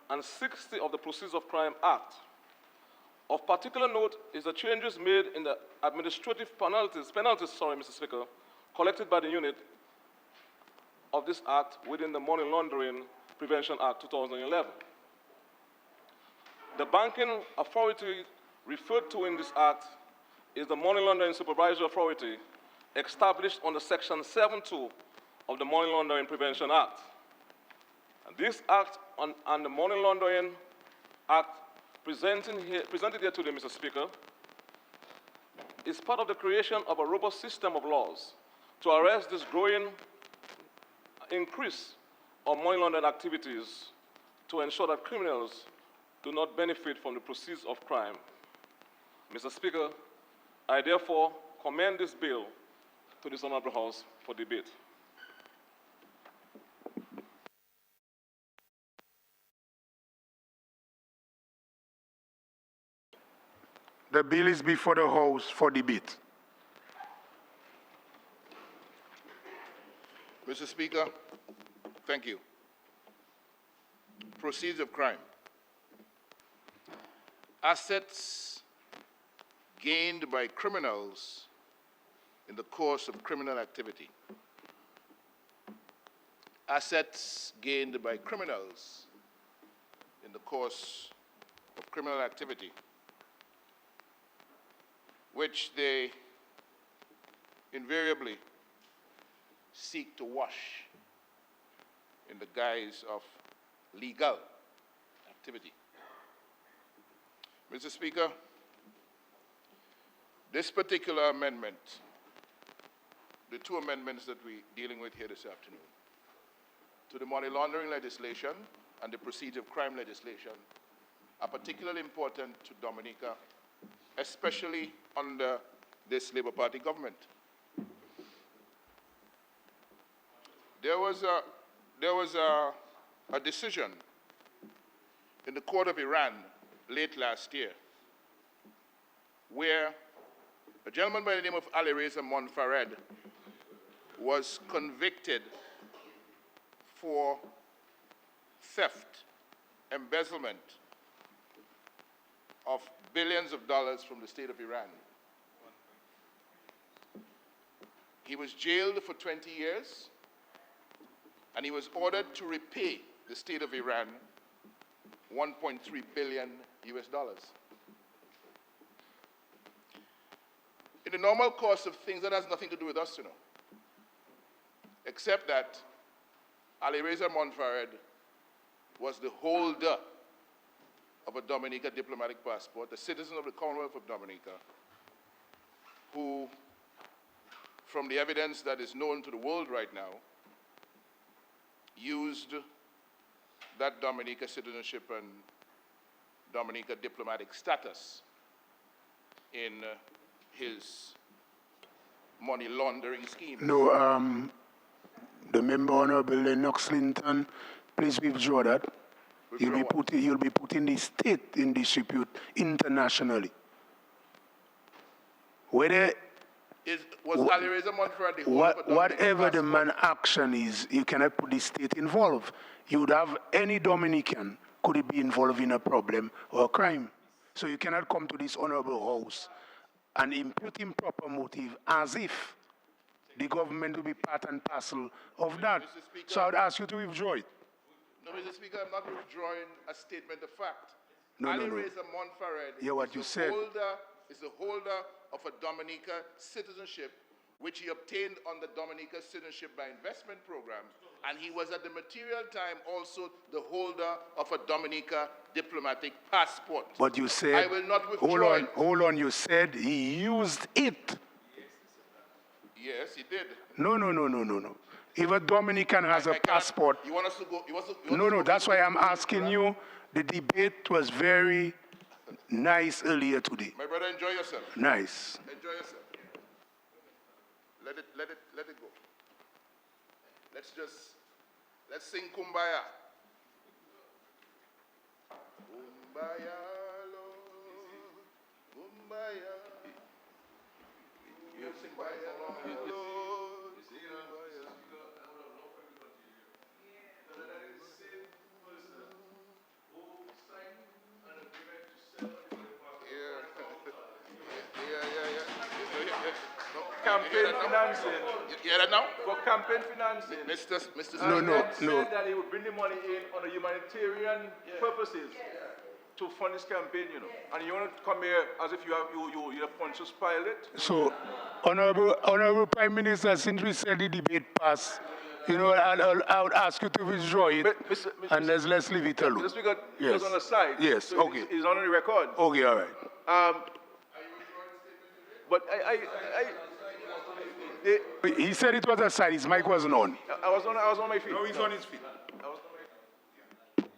and 60 of the Proceeds of Crime Act. Of particular note is the changes made in the administrative penalties, Mr. Speaker, collected by the unit of this act within the Money Laundering Prevention Act 2011. The banking authority referred to in this act is the Money Laundering Supervisory Authority established under Section 7.2 of the Money Laundering Prevention Act. And this act and the Money Laundering Act presented here today, Mr. Speaker, is part of the creation of a robust system of laws to arrest this growing increase of money laundering activities to ensure that criminals do not benefit from the proceeds of crime. Mr. Speaker, I therefore commend this bill to this honorable House for debate. The bill is before the House for debate. Mr. Speaker, thank you. Proceeds of crime. Assets gained by criminals in the course of criminal activity. Assets gained by criminals in the course of criminal activity, which they invariably seek to wash in the guise of legal activity. Mr. Speaker, this particular amendment, the two amendments that we're dealing with here this afternoon, to the money laundering legislation and the proceeds of crime legislation, are particularly important to Dominica, especially under this Labour Party government. There was a decision in the court of Iran late last year where a gentleman by the name of Alireza Monfared was convicted for theft, embezzlement of billions of dollars from the state of Iran. He was jailed for 20 years, and he was ordered to repay the state of Iran 1.3 billion US dollars. In the normal course of things, that has nothing to do with us, except that Alireza Monfared was the holder of a Dominica diplomatic passport, a citizen of the Commonwealth of Dominica, who, from the evidence that is known to the world right now, used that Dominica citizenship and Dominica diplomatic status in his money laundering scheme. No, the member Honorable Lennox Linton, please withdraw that. You'll be putting the state in dispute internationally. Whether was Alireza Monfared the holder of a whatever the passport? man action is, you cannot put the state involved. You would have any Dominican could it be involved in a problem or a crime. So you cannot come to this honorable house and impute improper motive as if the government will be part and parcel of that. So I would ask you to withdraw it. No, Mr. Speaker, I'm not withdrawing a statement of fact. No. Alireza Monfared Yeah, what you said. is the holder of a Dominica citizenship, which he obtained on the Dominica Citizenship by Investment Program, and he was at the material time also the holder of a Dominica diplomatic passport. But you said, I will not withdraw it. hold on, you said he used it. Yes, he did. No. If a Dominican has a I cannot- passport, You want us to go? no, that's why I'm asking you. The debate was very nice earlier today. My brother, enjoy yourself. Nice. Enjoy yourself. Let it go. Let's sing Kumbaya. Kumbaya, Lord. Kumbaya. You sing Kumbaya, Lord. Kumbaya. campaign financing. You hear that now? For campaign financing. Mr. No, Speaker. no. Said that he would bring the money in on a humanitarian purposes to fund his campaign, you know. And you want to come here as if you're Pontius Pilate? So, Honorable Prime Minister, since we said the debate passed, you know, I would ask you to withdraw it, and let's leave it alone. Mr. Speaker, Yes. it's on the side. Yes, so okay. It's on the record. Okay, all right. But He said it was aside, his mic wasn't on. I was on my feet. No, he's on his feet. I was on my feet.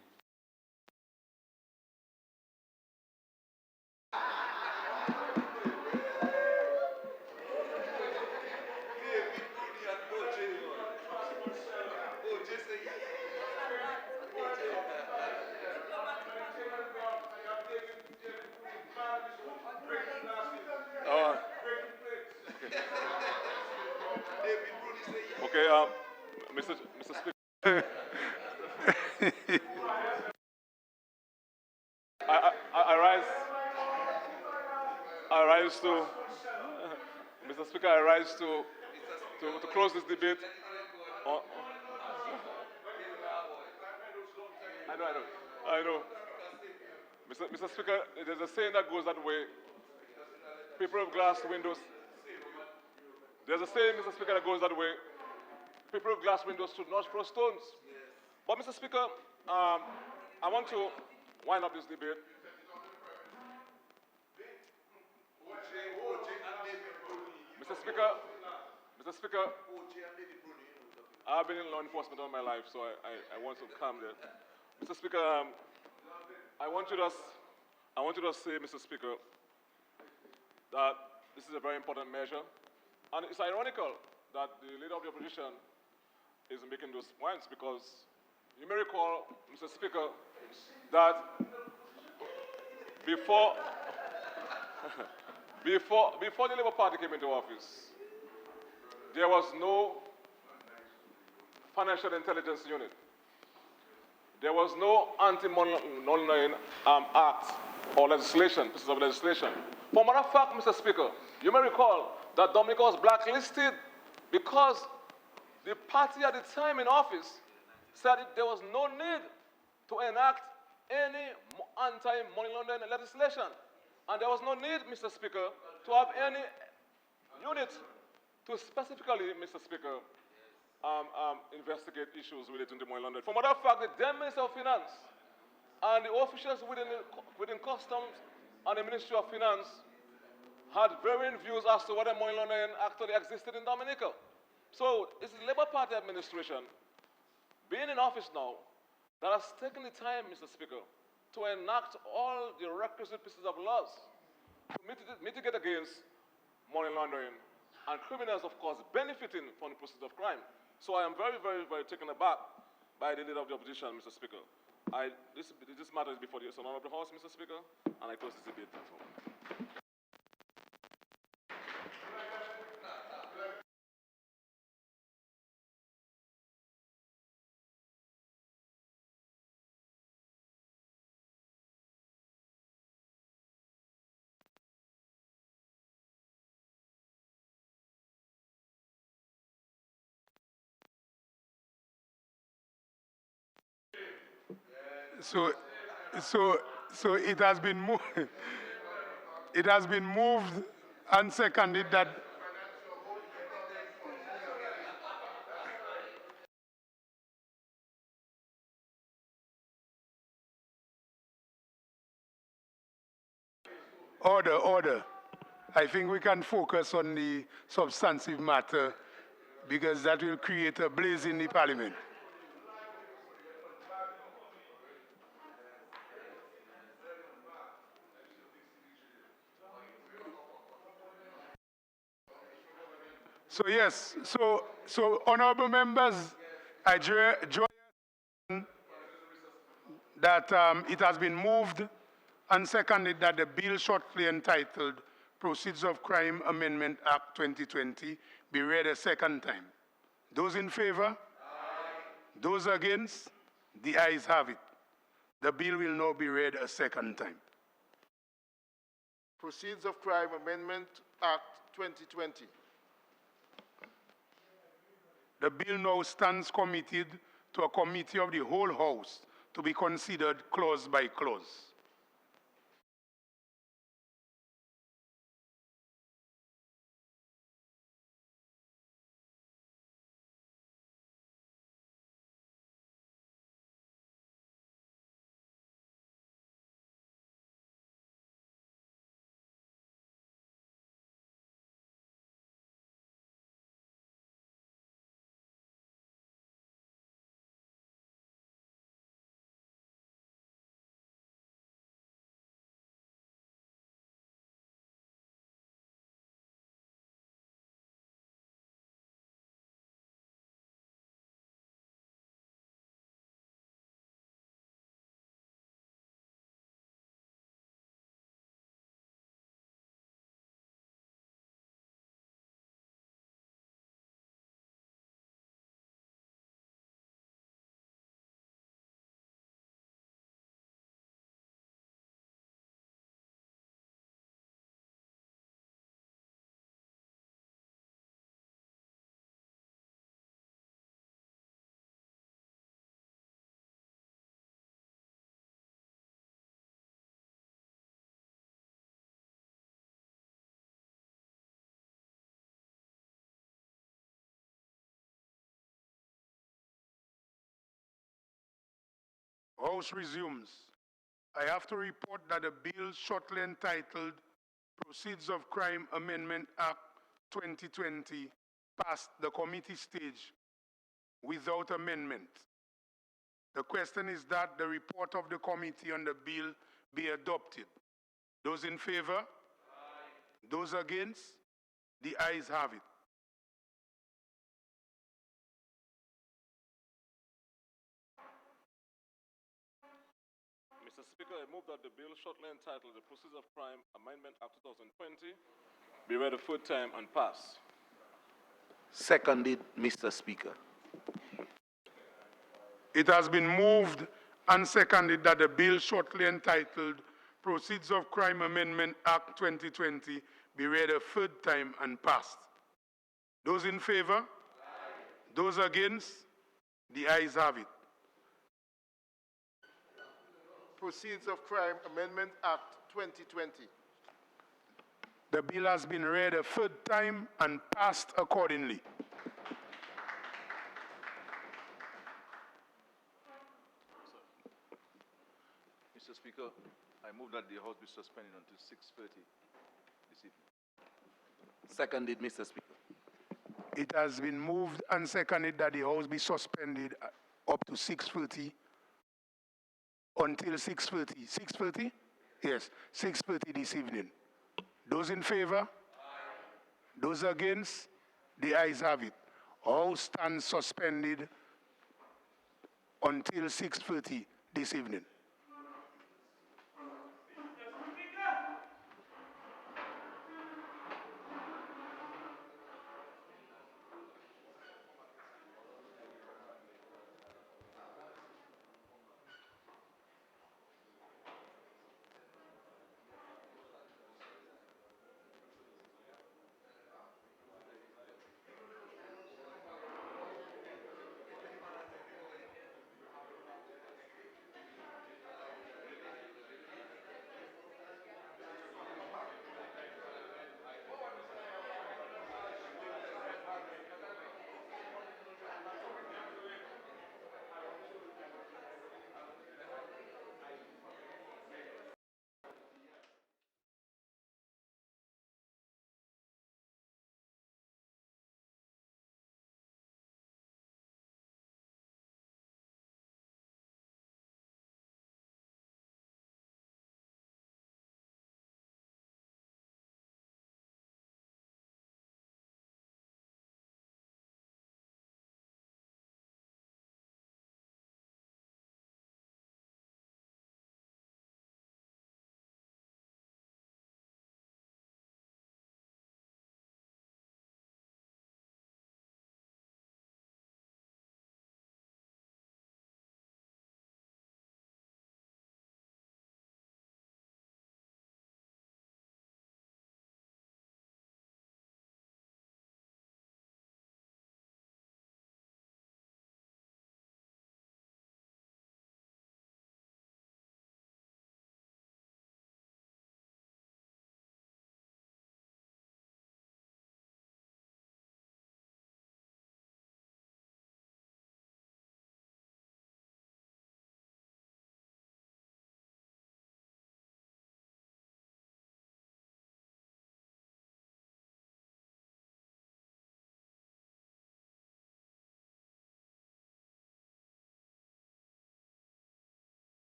Okay, Mr. Speaker. I rise to, Mr. Speaker, I rise to close this debate. I know. Mr. Speaker, there's a saying that goes that way. People of glass windows. There's a saying, Mr. Speaker, that goes that way. People of glass windows should not throw stones. But, Mr. Speaker, I want to wind up this debate. Mr. Speaker, I've been in law enforcement all my life, so I want to calm there. Mr. Speaker, I want you to say, Mr. Speaker, that this is a very important measure. And it's ironical that the leader of the opposition is making those points because you may recall, Mr. Speaker, that before the Labour Party came into office, there was no financial intelligence unit. There was no anti-money laundering act or legislation, pieces of legislation. For matter of fact, Mr. Speaker, you may recall that Dominica was blacklisted because the party at the time in office said there was no need to enact any anti-money laundering legislation. And there was no need, Mr. Speaker, to have any unit to specifically, Mr. Speaker, investigate issues relating to money laundering. For matter of fact, the then Minister of Finance and the officials within Customs and the Ministry of Finance had varying views as to whether money laundering actually existed in Dominica. So it's the Labour Party administration, being in office now, that has taken the time, Mr. Speaker, to enact all the requisite pieces of laws to mitigate against money laundering and criminals, of course, benefiting from the process of crime. So I am very, very, very taken aback by the leader of the opposition, Mr. Speaker. This matter is before the Honourable House, Mr. Speaker, and I close this debate. So it has been moved. It has been moved and seconded that. Order. I think we can focus on the substantive matter because that will create a blaze in the parliament. So yes, so honorable members, I join that it has been moved and seconded that the bill shortly entitled Proceeds of Crime Amendment Act 2020 be read a second time. Those in favor? Aye. Those against? The ayes have it. The bill will now be read a second time. Proceeds of Crime Amendment Act 2020. The bill now stands committed to a committee of the whole House to be considered clause by clause. House resumes. I have to report that the bill shortly entitled Proceeds of Crime Amendment Act 2020 passed the committee stage without amendment. The question is that the report of the committee on the bill be adopted. Those in favor? Aye. Those against? The ayes have it. Mr. Speaker, I move that the bill shortly entitled The Proceeds of Crime Amendment Act 2020 be read a third time and pass. Seconded, Mr. Speaker. It has been moved and seconded that the bill shortly entitled Proceeds of Crime Amendment Act 2020 be read a third time and passed. Those in favor? Aye. Those against? The ayes have it. Proceeds of Crime Amendment Act 2020. The bill has been read a third time and passed accordingly. Mr. Speaker, I move that the House be suspended until 6:30 this evening. Seconded, Mr. Speaker. It has been moved and seconded that the House be suspended up to 6:30 until 6:30. 6:30? Yes, 6:30 this evening. Those in favor? Aye. Those against? The ayes have it. House stands suspended until 6:30 this evening.